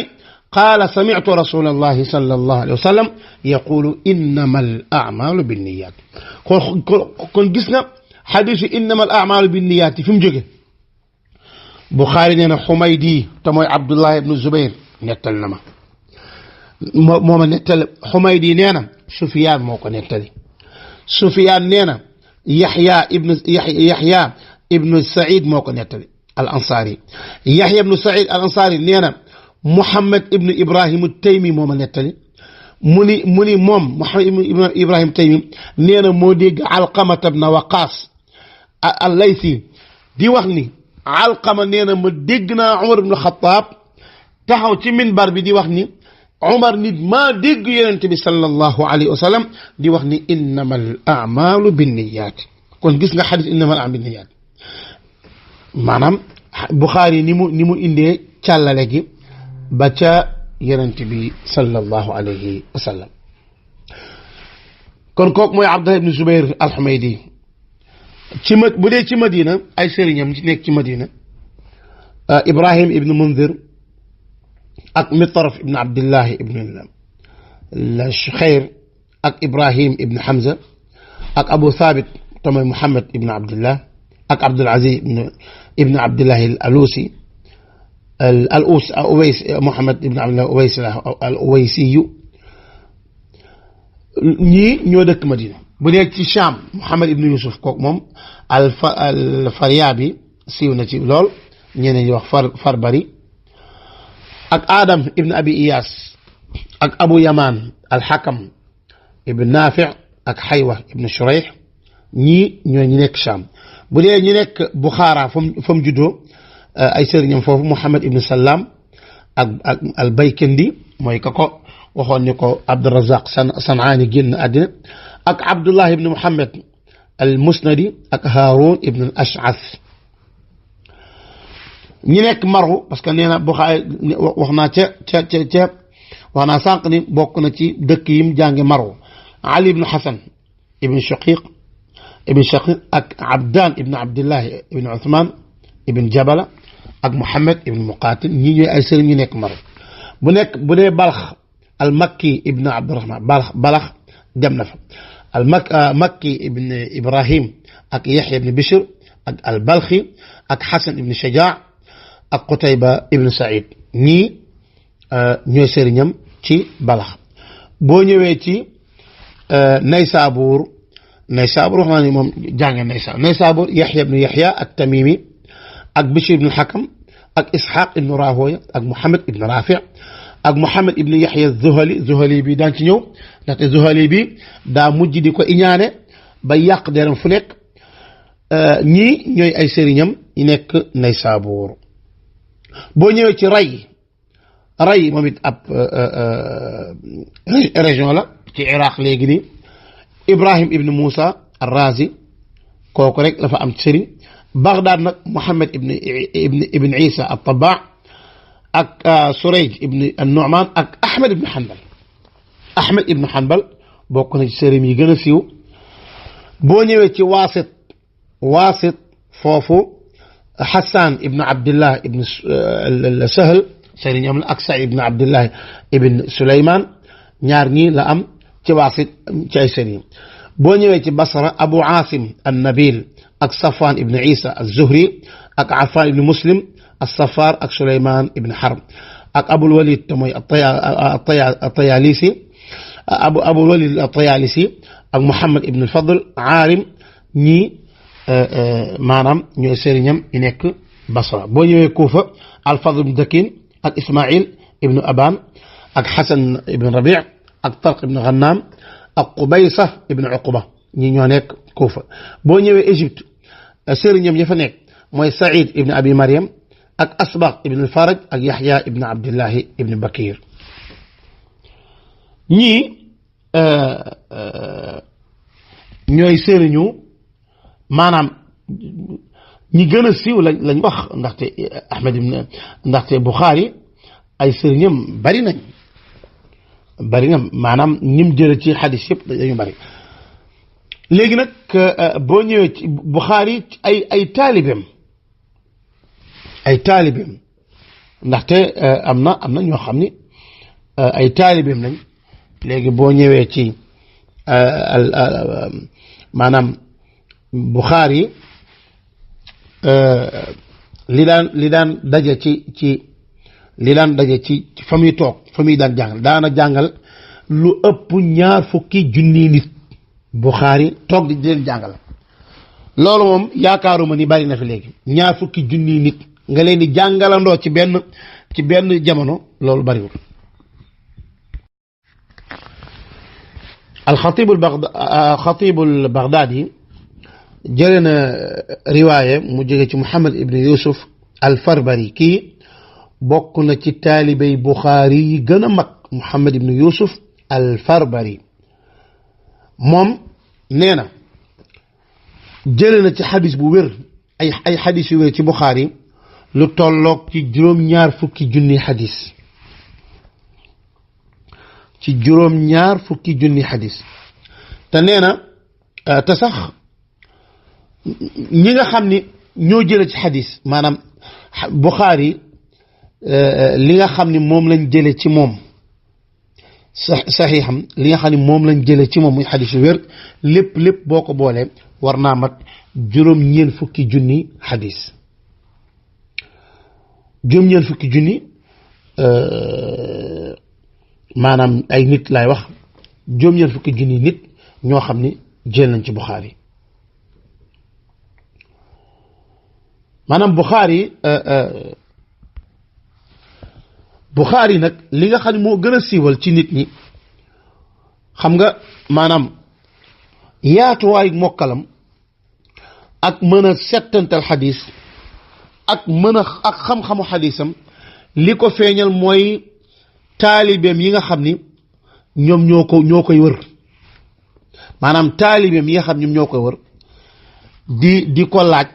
قال سمعت رسول الله صلى الله عليه وسلم يقول إنما الأعمال بالنيات كون جسنا حديث إنما الأعمال بالنيات في مجيء بخاري نينا حميدي تموي عبد الله بن الزبير نتل موما نتل حميدي نينا سفيان موكو نتلي سفيان نينا يحيى ابن سعيد موكو نتلي الأنصاري يحيى ابن سعيد الأنصاري نينا محمد ابن إبراهيم التيمي موما نتلي مني موم محمد ابن إبراهيم التيمي نينا موديق علقمة ابن وقاص الليثي دي وخني علقمة نينا مدقنا عمر بن الخطاب تحو تي منبر بي دي وخني عمر نيت ما دق يونتبي صلى الله عليه وسلم دي وخني انما الاعمال بالنيات كون غيس nga حديث انما الاعمال بالنيات manam Bukhari nimu inde cialale gi ba ca yonentibi sallallahu alayhi wasallam kon kok moy Abdullah ibn Zubayr al-Humaydi ci budé ci Madina ay serignam ci nek ci Madina Ibrahim ibn Munzir ak Mitraf ibn Abdullah ibn al-Shukhair ak Ibrahim ibn Hamza ak Abu Thabit tamay Muhammad ibn Abdullah ak Abdul Aziz ibn Abdullah al-Alusi Uways Muhammad ibn Abdullah Uways al-Uwaysi ñi ñoo dëkk Madina bu nekk ci Sham Muhammad ibn Yusuf kooku moom al-Faryabi siiw na ci lool ñeneen ñi wax Farbari ak Adam ibn Abi Iyas ak Abu Yaman al-Hakam ibn Nafi' ak Haywa ibn Shurayh ñii ñoo ñu nekk Sham bu dee ñu nekk Bukhara fa mu juddoo ay sëriñam foofu Muhammad ibn Salam ak al-Baykandi mooy ka ko waxoon ni ko Abdurrazzaq San'ani génn àddina ak Abdullah ibn Muhammad al-Musnadi ak Harun ibn al-Ash'ath ñi nekk Maru parce que nee na Bukhari wax naa wax naa sànq ni bokk na ci dëkk yim jànge Maru Ali ibn Hasan ibn Shaqiq ak Abdan ibn Abdullah ibn Uthman ibn Jabala ak Muhammad ibn Muqatil ñi ñooy ay sëriñ ñu nekk Maru bu dee Balx al-Makki ibn Abdurrahman Balx dem na fa al-Makki ibn Ibrahim ak Yahya ibn Bishr ak al-Balxi ak Hasan ibn Shaja' ak Qutayba ibn Sa'id ñii ñooy sëriñam ci Balax boo ñëwee ci Naysabur wax naa ni moom jànge Naysabur Yahya ibn Yahya at-Tamimi ak Bishr ibn Hakam ak Ishaq ibn Rahoya ak Muhammad ibn Rafi' ak Muhammad ibn Yahya Zuhali bi daan ci ñëw ndaxte Zuhali bi daa mujj di ko iñaane ba yàq deram fu nekk ñii ñooy ay sëriñam yi nekk Naysabur boo ñëwee ci Ray moom it ab région la ci Iraq léegi nii Ibrahim ibn Musa ar-Razi kooku rek la fa am sëriñ Baghdad nag Muhammad ibn Isa at-Tabba' ak Surayj ibn an-Nu'man ak Ahmad ibn Hanbal bokk na ci sëriñ yi gën a siiw boo ñëwee ci Waasit foofu Hassan ibn Abdullah ibn Sahl sëriñam la ak Sa'id ibn Abdullah ibn Sulayman ñaar ñii la am ci Waasit ci ay sëriñ boo ñëwee ci Basra Abu Asim an-Nabil ak Safwan ibn Isa az-Zuhri ak Affan ibn Muslim as-Saffar ak Sulayman ibn Harb ak Abul Walid te mooy at-Tayalisi Abul Walid at-Tayalisi ak Muhammad ibn al-Fadl Aarim ñii maanaam ñooy sëriñam yi nekk Basra boo ñëwee Kufa al-Fadl ibn Dakin ak Ismaïl ibn Aban ak Hasan ibn Rabi' ak Talq ibn Ghannam ak Qubaysa ibn Uqba ñi ñoo nekk Kufa boo ñëwee Égypte sëriñam ya fa nekk mooy Saïd ibn Abi Maryam ak Asbaq ibn al-Faraj ak Yaxya ibn Abdillahi ibn Bakir ñii ñooy sëriñu maanaam ñi gën a siiw lañ wax ndaxte Ahmad ibn ndaxte Bukhari ay sëriñam bari na maanaam ñim jële ci xadis yëpp dañu bari léegi nag boo ñëwee ci Bukhari ay taalibeem ndaxte am na ñoo xam ni ay taalibeem lañ léegi boo ñëwee ci maanaam Bukhari li daan daje ci fa muy toog fa muy daan jàngal daana jàngal lu ëpp 20 junni nit Bukhari toog di leen jàngal loolu moom yaakaaruma ni bari na fi léegi 20 junni nit nga leen di jàngalandoo ci benn jamono loolu bariwul. الخطيب البغدادي جلنا رواية مجيء محمد ابن يوسف الفربري كي بوكنا تي تالبي بخاري جنمك محمد ابن يوسف الفربري موم نينا جلنا تي حديث بوير اي حديث وير تي بخاري لو تولوك تي جروم ñaar fukki junni حديث ci juróom ñaar fukki junni xadis te nee na te sax ñi nga xam ni ñoo jële ci xadis maanaam Bukhari li nga xam ni moom lañ jële ci moom saxiixam li nga xam ni moom lañ jële ci moom muy xadis yu wér lépp boo ko boolee war naa mat juróom ñeen fukki junni xadis juróom ñeen fukki junni maanaam ay nit laay wax juróom-ñeent fukki junni nit ñoo xam ni jël nañ ci Bukhari maanaam Bukhari nag li nga xam ne moo gën a siiwal ci nit ñi xam nga maanaam yaatuwaay mokkalam ak mën a settantal xadis ak mën a ak xam-xamu xadisam li ko feeñal mooy taalibeem yi nga xam ni ñoom ñoo koy wër maanaam taalibeem yi nga xam ñoom ñoo koy wër di ko laaj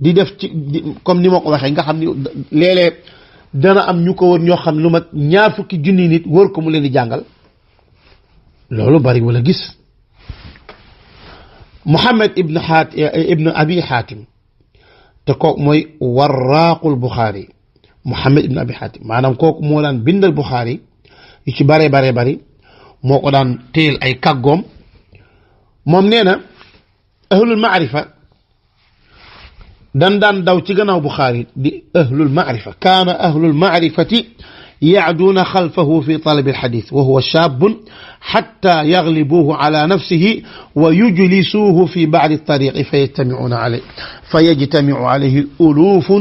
di def ci comme ni ma ko waxee nga xam ni léeg-léeg dana am ñu ko wër ñoo xam lu mat 20 junni nit wër ko mu leen di jàngal loolu bari wala gis Muhammad ibn Abi Hatim te kooku mooy warraaqul Bukhari Muhammad ibn Abi Hatim maanaam kooku moo daan bindal Bukhari yu ci bare bari moo ko daan téyel ay kàggoom moom nee na ahlul maarifa daan daw ci gannaaw Bukhari di ahlul maarifa kaana ahlul maarifati يعدون خلفه في طلب الحديث وهو شاب حتى يغلبوه على نفسه ويجلسوه في بعض الطريق فيجتمع عليه ألوف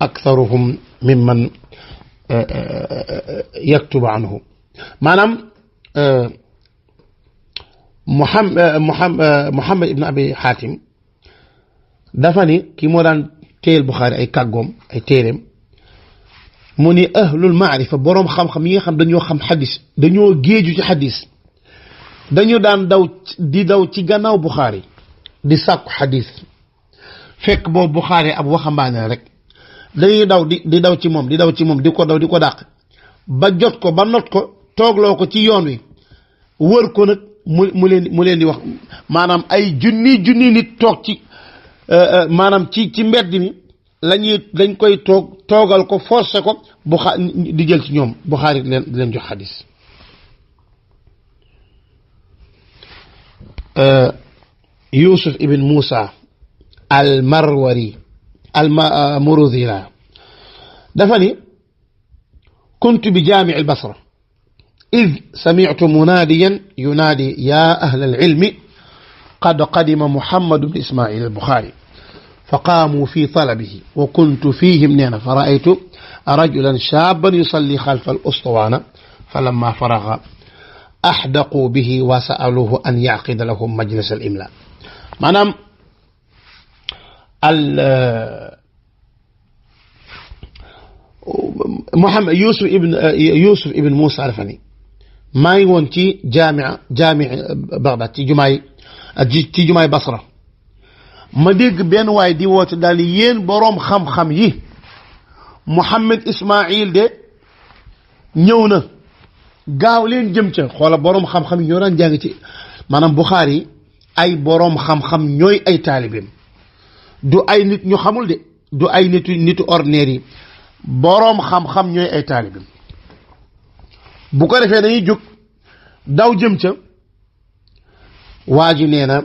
أكثرهم ممن يكتب عنه maanaam Muhammad ibn Abi Hatim dafa ni ki moo daan téyel Bukhari ay kàggoom ay téereem mu ni ahlul maarifa boroom xam-xam yi nga xam dañoo xam xadis dañoo géeju ci xadis dañu daan daw ci gannaaw Bukhari di sàkku xadis fekk boobu Bukhari ab waxambaane rek dañuy daw ci moom di ko dàq ba jot ko ba not ko toogloo ko ci yoon wi wër ko nag mu leen di wax maanaam ay junni nit toog ci maanaam ci mbedd mi dañ koy toogal ko forcé ko di jël ci ñoom Bukhari di leen jox xadis Yusuf ibn Musa al-Marwari al-Murudhi دفني كنت بجامع البصرة إذ سمعت مناديا ينادي يا أهل العلم قد قدم محمد بن إسماعيل البخاري فقاموا في طلبه وكنت فيهم نينا فرأيت رجلا شابا يصلي خلف الأسطوانة فلما فرغ أحدقوا به وسألوه أن يعقد لهم مجلس الإملاء maanaam Muhammad Yusuf ibn Moussa Alfani maa ngi woon ci jaami Bagdad ci jumaay Basra ma dégg benn waay di woote daal yéen boroom xam-xam yi Muhammad Ismaïl de ñëw na gaaw leen jëm ca xoola boroom xam-xam yi ñoo daan jàng ci maanaam Buxaari ay boroom xam-xam ñooy ay taalibeem du ay nit ñu xamul de du ay nitu ordinaire yi boroom xam-xam ñooy ay taalibeem bu ko defee dañuy jóg daw jëm ca waa ji nee na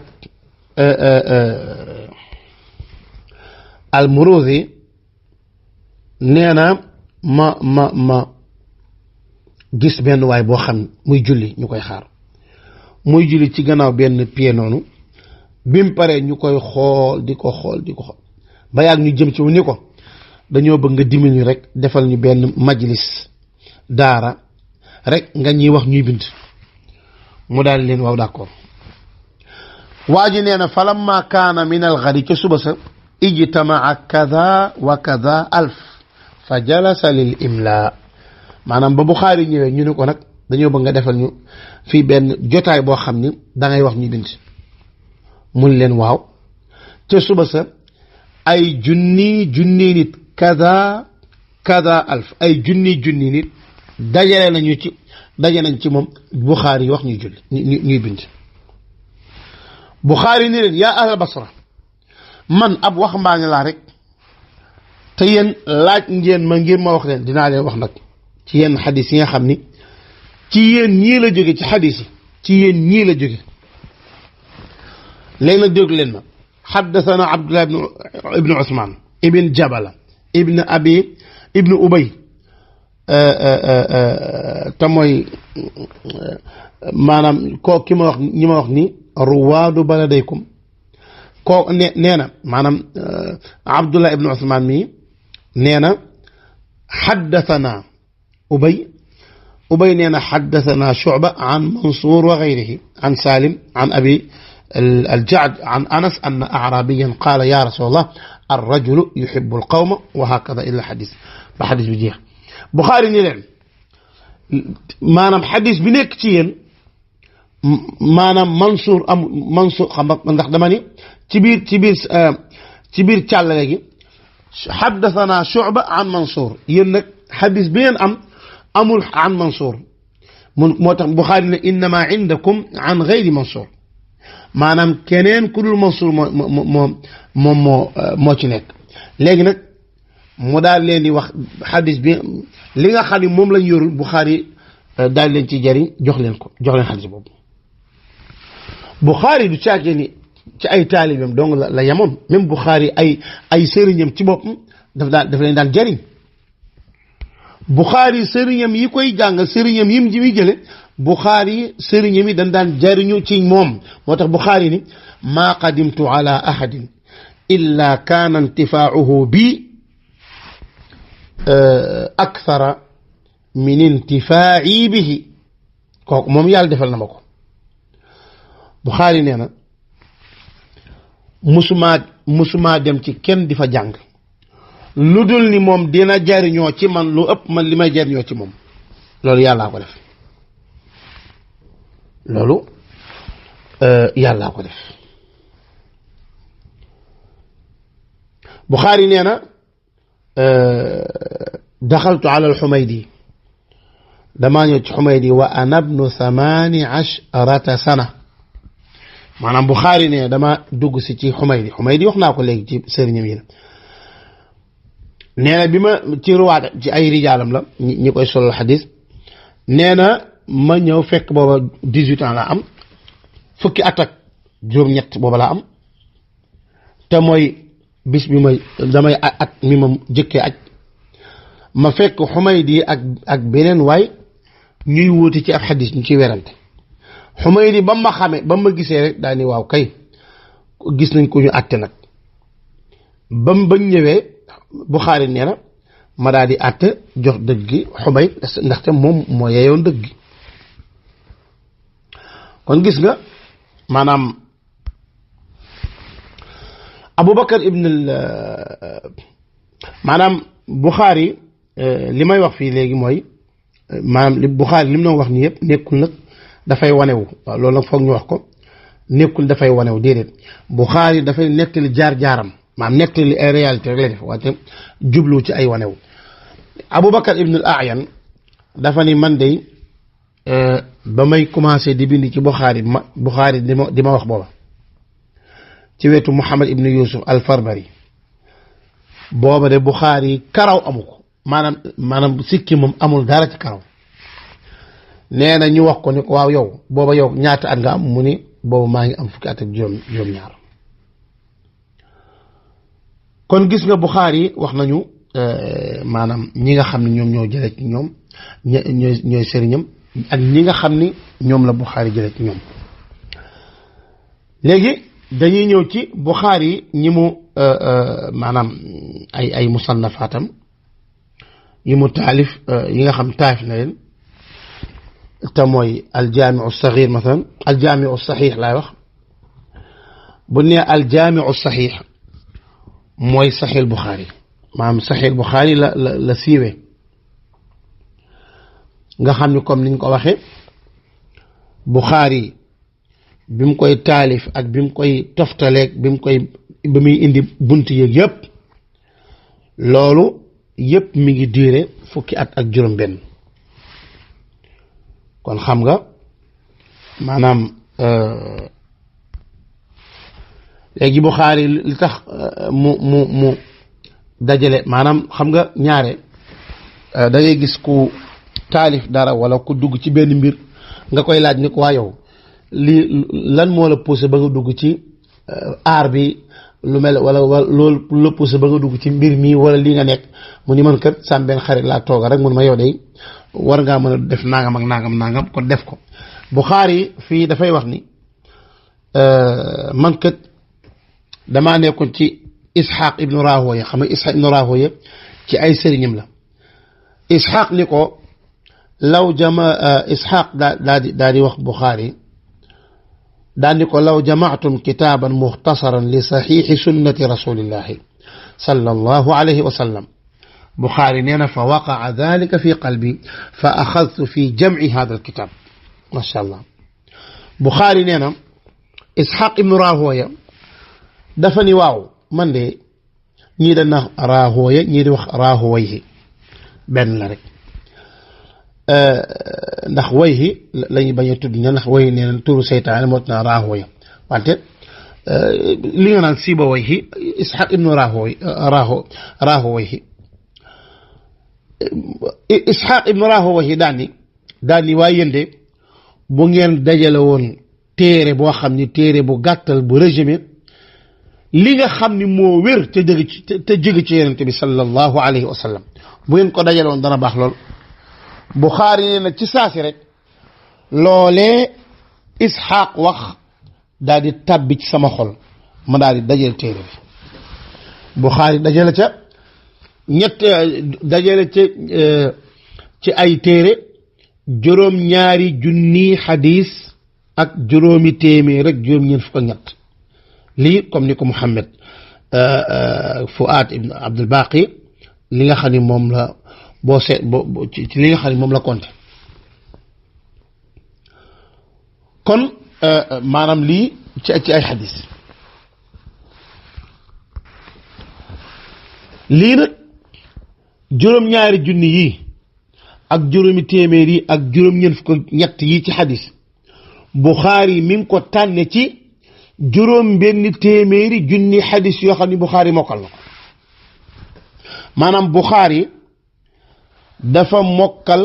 al-Muruzi nee na ma gis benn waay boo xam muy julli ñu koy xaar muy julli ci gannaaw benn pied noonu bi mu paree ñu koy xool di ko xool ba yàgg ñu jëm ci wu ni ko dañoo bëgg nga dimbali rek defal ñu benn majlis daara rek nga ñuy wax ñuy bind mu daal leen waaw d'accord waa ji nee na falamma kaana min al-ghadi ca suba sa ijtamaa kada wa kada alf fa jalasa lil imla maanaam ba Buxaari ñëwee ñu ne ko nag dañoo bëgg nga defal ñu fii benn jotaay boo xam ni dangay wax ñuy bind mun leen waaw ca suba sa ay junni nit kada alf ay junni nit daje nañ ci moom Buxaari yi wax ñuy julli ñuy bind Buxaari ni leen yaa ahla Basra man ab waxambaane laa rek te yéen laaj ngeen ma ngir ma wax leen dinaa leen wax nag ci yenn xadis yi nga xam ni ci yéen ñii la jóge ci xadis yi ci yéen ñii la jóge léegi nag déglu leen ma xaddasana Abdullah ibnu Usmaan ibn Jabala ibn Ubay te mooy maanaam koo ki ma wax ñi ma wax ni ruwaadu baladaykum koo nee na maanaam Abdullah ibn Usmaan mii nee na xaddasana Ubay nee na xaddasana Shu'ba an Mansuur wa gayrihi an Saalim an Abi al-Ja'd an Anas anna a'raabiyan qaala yaa rasuulallah ar-rajulu yuhibbu al-qawma wa haakadha illa xadis ba xadis bi jeex Buxaari ni leen maanaam xadis bi nekk ci yéen maanaam Mansuur xam ndax dama ni ci biir càllale gi xaddasana Shu'ba an Mansuur yéen nag xadis bi ngeen amul an Mansuur moo tax Buxaari ne innama indakum an gayri Mansuur maanaam keneen ku dul Mansuur moo ci nekk léegi nag mu daal leen di wax xadis bi li nga xam ne moom lañ yorul Buxaari daal leen ci jariñ jox leen xadis boobu Buxaari du caagee ni ci ay taalibeem donc la yemoon même Buxaari ay sëriñam ci boppam daf leen daan jariñ Buxaari sëriñam yi koy jàngal sëriñam yim ji muy jële Buxaari sëriñam yi dañ daan jariñu ci moom moo tax Buxaari ni maa qadimtu ala ahadin illa kaana intifaauhu bi akthara min intifaai bihi kooku moom yàlla defal na ma ko Buxaari nee na musumaa dem ci kenn di fa jàng lu dul ni moom dina jariñoo ci man lu ëpp man li may jariñoo ci moom loolu yàllaa ko def Buxaari nee na daxaltu ala al-Xumaydi damaa ñëw ci Xumaydi wa ana ibnu 18 sana maanaam Buxaari ne dama dugg si ci Xumaydi wax naa ko léegi ci sëriñam yi la nee na bi ma ci ruwaat ci ay rijaalam la ñi koy solal xadis nee na ma ñëw fekk booba 18 ans laa am fukki at ak juróom-ñett booba laa am te mooy bis bi damay at mi ma jëkkee aj ma fekk Xumaydi ak beneen waay ñuy wuti ci ab xadis ñu ci werante Xumaydi ba ma xamee ba ma gisee rek daal ni waaw kay gis nañ ko ñu àtte nag bañ ñëwee Buxaari nee na ma daal di àtte jox dëgg gi Xumayd ndaxte moom moo yeyoon dëgg gi kon gis nga maanaam Aboubacar ibn maanaam Buxaari li may wax fii léegi mooy maanaam li Buxaari li mu doon wax nii yëpp nekkul nag dafay wanewu waaw loolu nag foog ñu wax ko nekkul dafay wanewu déedéet Buxaari dafay nettali jaar-jaaram maanaam nettali ay réalité rek la def wante jublu ci ay wanewu Aboubacar ibn al-A'yan dafa ni man de ba may commencé di bind ci Buxaari di ma wax booba ci wetu Muhammad ibn Yusuf al-Farbari booba de Buxaari karaw amu ko maanaam sikki moom amul dara ci karaw nee na ñu wax ko ni ko waaw yow booba yow ñaata at nga am mu ni booba maa ngi am fukki at ak juróom-ñaar kon gis nga Buxaari wax nañu maanaam ñi nga xam ne ñoom ñoo jëlee ci ñoom ñooy sëriñam ak ñi nga xam ni ñoom la Buxaari jëlee ci ñoom léegi dañuy ñëw ci Buxaari ñi mu maanaam ay musannafaatam yi mu taalif yi nga xam taalif na leen te mooy aljaamiu saxiir masalan aljaamiu saxiix laay wax bu nee aljaamiu saxiix mooy saxiil Buxaari maanaam saxiil Buxaari la siiwee nga xam ni comme niñ ko waxee Buxaari bi mu koy taalif ak bi mu koy toftaleeg bi muy indi bunt yeeg yëpp loolu yëpp mi ngi diire fukki at ak juróom-benn kon xam nga maanaam léegi Buxaari li tax mu dajale maanaam xam nga ñaare da ngay gis ku taalif dara wala ku dugg ci benn mbir nga koy laaj ni ko waa yow lii lan moo la poussé ba nga dugg ci aar bi lu mel wala loolu la poussé ba nga dugg ci mbir mi wala lii nga nekk mu ni man kat sam benn xarit laa tooga rek mun ma yow day war ngaa mën a def nangam ak nangam kon def ko Buxaari fii dafay wax ni man kat damaa nekkoon ci Isxaaq ibnu Rahoya xam nga Isxaaq ibnu Rahoya ci ay sëriñam la Isxaaq ni ko law Isxaaq daa di wax Buxaari daal ni ko law jamactum kitaaban muxtasaran li saxiixi sunnati rasulillahi sallallahu alayhi wa sallam Buxaari nee na fa waqaca dalika fi qalbi fa axadtu fi jamci hada alkitab macha allah Buxaari nee na Isxaaq ibnu Rahoya dafa ni waaw man de ñii da na Rahoya ñii di wax Rahowayhi benn la rek ndax wayhi lañu bañ a tudd ne ndax wayhi nee na turu seytaane moo tax Rahoya wante li nga naan siiba wayhi Isxaaq ibnu Rahowayhi Isxaaq ibnu Rahowayhi daan ni waaye yéen de bu ngeen dajale woon téere boo xam ni téere bu gàttal bu résumé li nga xam ni moo wér te jóge ci yonent bi sallallahu alayhi wa sallam bu ngeen ko dajale woon dana baax lool Buxaari nee na ci saasi rek loolee Isxaaq wax daal di tàbbi ci sama xol ma daal di dajale téere bi Buxaari dajale ca ci ay téere juróom-ñaari junni xadiis ak juróomi téeméer rek juróom-ñeent fukk ak ñett lii comme ni ko Muhammad Fuaad ibn Abdul Baqi li nga xam ni moom la boo seet ci li nga xam ni moom la compté kon maanaam lii ci ay xadis lii nag juróom-ñaari junni yi ak juróomi téeméer yi ak juróom-ñeent fukk ñett yi ci xadis Buxaari mi ngi ko tànne ci juróom benn téeméeri junni xadis yoo xam ni Buxaari mokkal na ko maanaam Buxaari dafa mokkal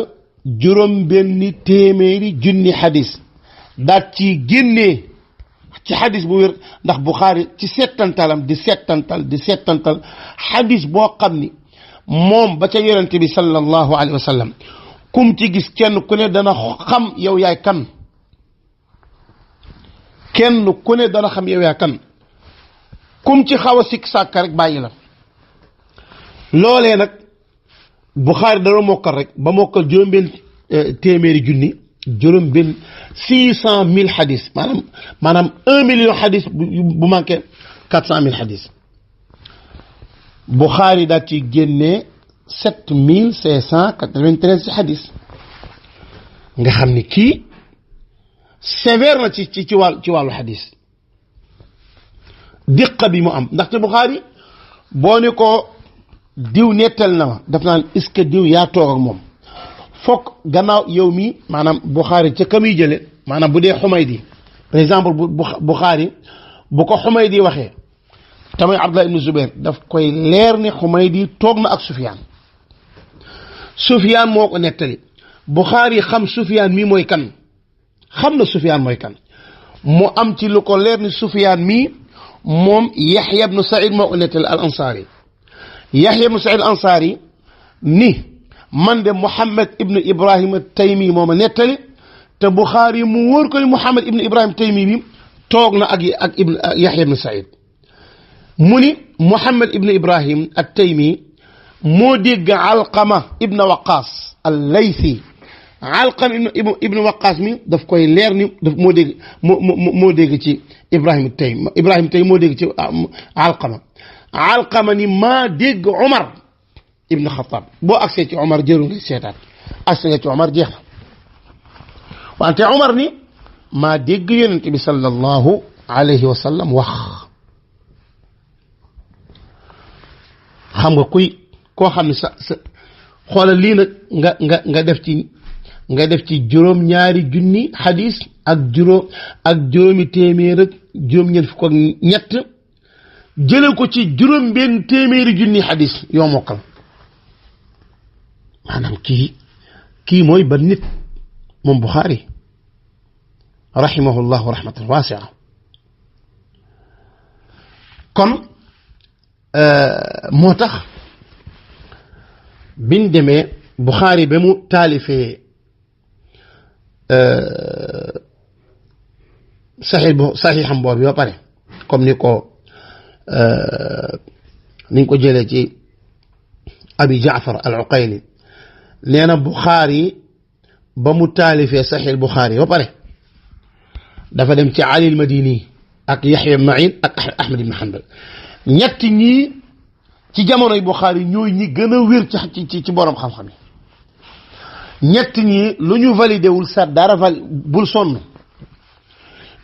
juróom benn téeméeri junni xadis daat ci génnee ci xadis bu wér ndax Buxaari ci settantalam di settantal xadis boo xam ni moom ba ca yonente bi sallallahu alayhi wa sallam kum ci gis kenn ku ne dana xam yow yaay kan kum ci xaw a sikk sàkka rek bàyyi la loolee nag Buxaari dana mokkal rek ba mokkal juróom-benn téeméeri junni juróom benn 600,000 xadis maanaam 1,000,000 xadis bu manqué 400,000 xadis Buxaari daal ci génnee 7,593 xadis nga xam ni kii sévère na ci wàllu xadis diqa bi mu am ndaxte Buxaari boo ne ko diw nettal na ma daf naan est-ce que diw yaa toog ak moom fokk gannaaw yow mi maanaam Buxaari ca ka muy jële maanaam bu dee Xumaydi par exemple Buxaari bu ko Xumaydi waxee tamay Abdullah ibn Zubair daf koy leer ne Xumaydi toog na ak Sufyaan moo ko nettali Buxaari xam Sufyaan mi mooy kan xam na Sufyaan mooy kan mu am ci lu ko leer ni Sufyaan mi moom Yaxya ibn Saïd moo ko nettali al Ansaari Yaxya ibn Saïd al Ansaari ni man de Muhammad ibn Ibrahim Taymi moo ma nettali te Buxaari mu wóor ko ni Muhammad ibn Ibrahim Taymi bi toog na ak Yaxya ibn Saïd mu ni Muhammad ibn Ibrahim ak Taymi moo dégg Alqama ibn Waqaas al-Laythi Alqama ibn Waqaas mi daf koy leer ni daf moo dégg ci Ibrahim Taymi moo dégg ci Alqama ni maa dégg Omar ibn Xattaab boo agsee ci Omar jëru ngay seetaat agsi nga ci Omar jeex na wante Omar ni maa dégg yonent bi sallallahu alayhi wa sallam wax xam nga koo xam ne sa xoolal lii nag nga def ci juróom-ñaari junni xadis ak juróomi téeméer ak juróom-ñeent fukk ak ñett jële ko ci juróom benn téeméeri junni xadis yoo mokkal maanaam kii mooy ba nit moom Buxaari rahimahullahu rahmatan waasi'a kon moo tax biñ demee Buxaari ba mu taalifee saxiixam boobu ba pare comme niñ ko jëlee ci Abi Jaafar al-Uqayli nee na Buxaari ba mu taalifee saxiix Buxaari ba pare dafa dem ci Ali al-Madini ak Yaxya ibn Ma'in ak Ahmad ibn Hanbal ñett ñii ci jamonoy Buxaari ñooy ñi gën a wér ci borom xam-xam yi ñett ñii lu ñu validé wul sa dara bul sonn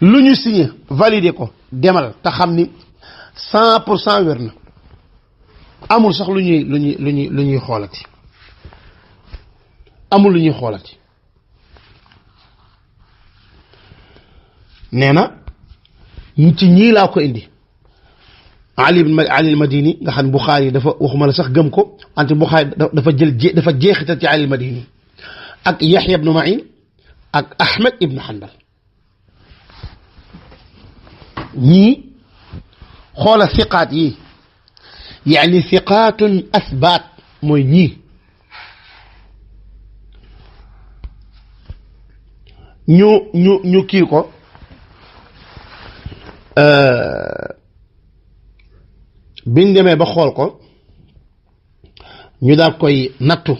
lu ñu signé validé ko demal te xam ni 100% wér na amul sax lu ñuy xoolati amul lu ñuy xoolati nee na ci ñii laa ko indi Ali al-Madini nga xam ne Buxaari dafa waxuma la sax gëm ko ante Buxaari dafa jeexital ci Ali al-Madini ak Yaxya ibn Ma'in ak Ahmad ibn Hanbal ñii xoola siqaat yi yaani siqaatun asbaat mooy ñii ñu kii ko biñ demee ba xool ko ñu daal koy nattu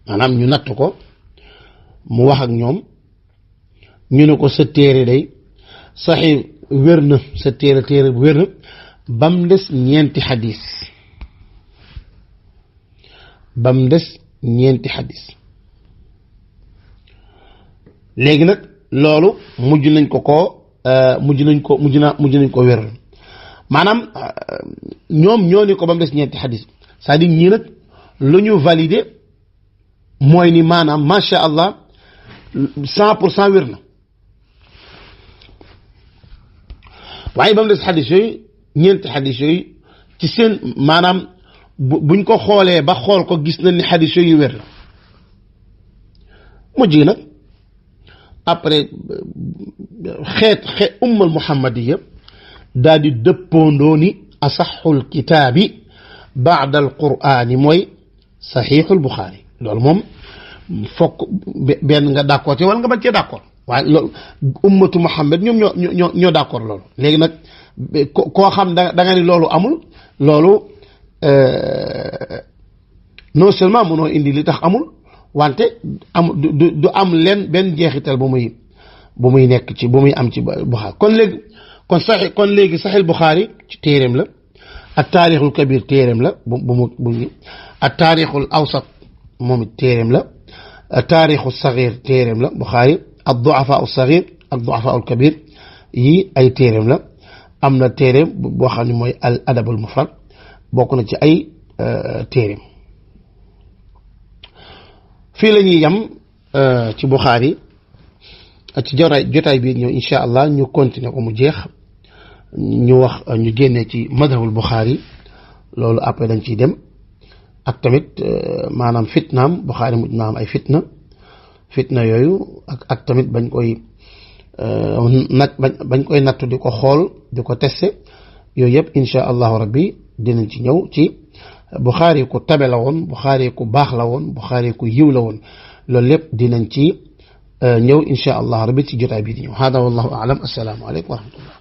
maanaam ñu nattu ko mu wax ak ñoom ñu ne ko sa téere day saxi wér na sa téere bu wér na bam des ñeenti xadis léegi nag loolu mujj nañ ko wéral maanaam ñoom ñoo ni ko ba mu des ñeenti xadis c'est-à-dire ñii nag lu ñu validé mooy ni maanaam macha allah 100% wér na waaye ba mu des xadis yooyu ñeenti xadis yooyu ci seen maanaam buñ ko xoolee ba xool ko gis nañ ni xadis yooyu wér na mujj nag après xeet ummal muhammadiya daal di dëppoondoo ni asaxul kitaabi baada al qur'aani mooy saxiixul Buxaari loolu moom fokk benn nga d'accord ci wala nga bañ cee d'accord waaye loolu ummatu Muhammad ñoom ñoo d'accord loolu léegi nag koo xam da nga ni loolu amul loolu non seulement mënoo indi li tax amul wante du am leen benn jeexital bu muy nekk ci bu muy am ci Buxaari kon léegi saxiix Buxaari ci téereem la ak taarixul kabir téereem la bu ak taarixul awsat moom it téereem la taarixul saxiir téereem la Buxaari ak du'afaa saxiir ak du'afaa kabir yi ay téereem la am na téereem boo xam ne mooy al adabul mufrad bokk na ci ay téereem. fii la ñuy yam ci Buxaari ci jotaay bi ñëw incha allah ñu continuer ko mu jeex ñu wax ñu génnee ci madhabul Buxaari loolu après dañ ciy dem ak tamit maanaam fitnaam Buxaari mujj na am ay fitna yooyu ak tamit bañ koy nattu di ko xool di ko testé yooyu yëpp incha allahu rabbi dinañ ci ñëw ci Buxaari ku tabe la woon Buxaari ku baax la woon Buxaari ku yiw la woon loolu lépp dinañ ci ñëw incha allah rabbi ci jotaay bi di ñëw hada wallahu a'lam assalaamu aleykum wa rahmatullah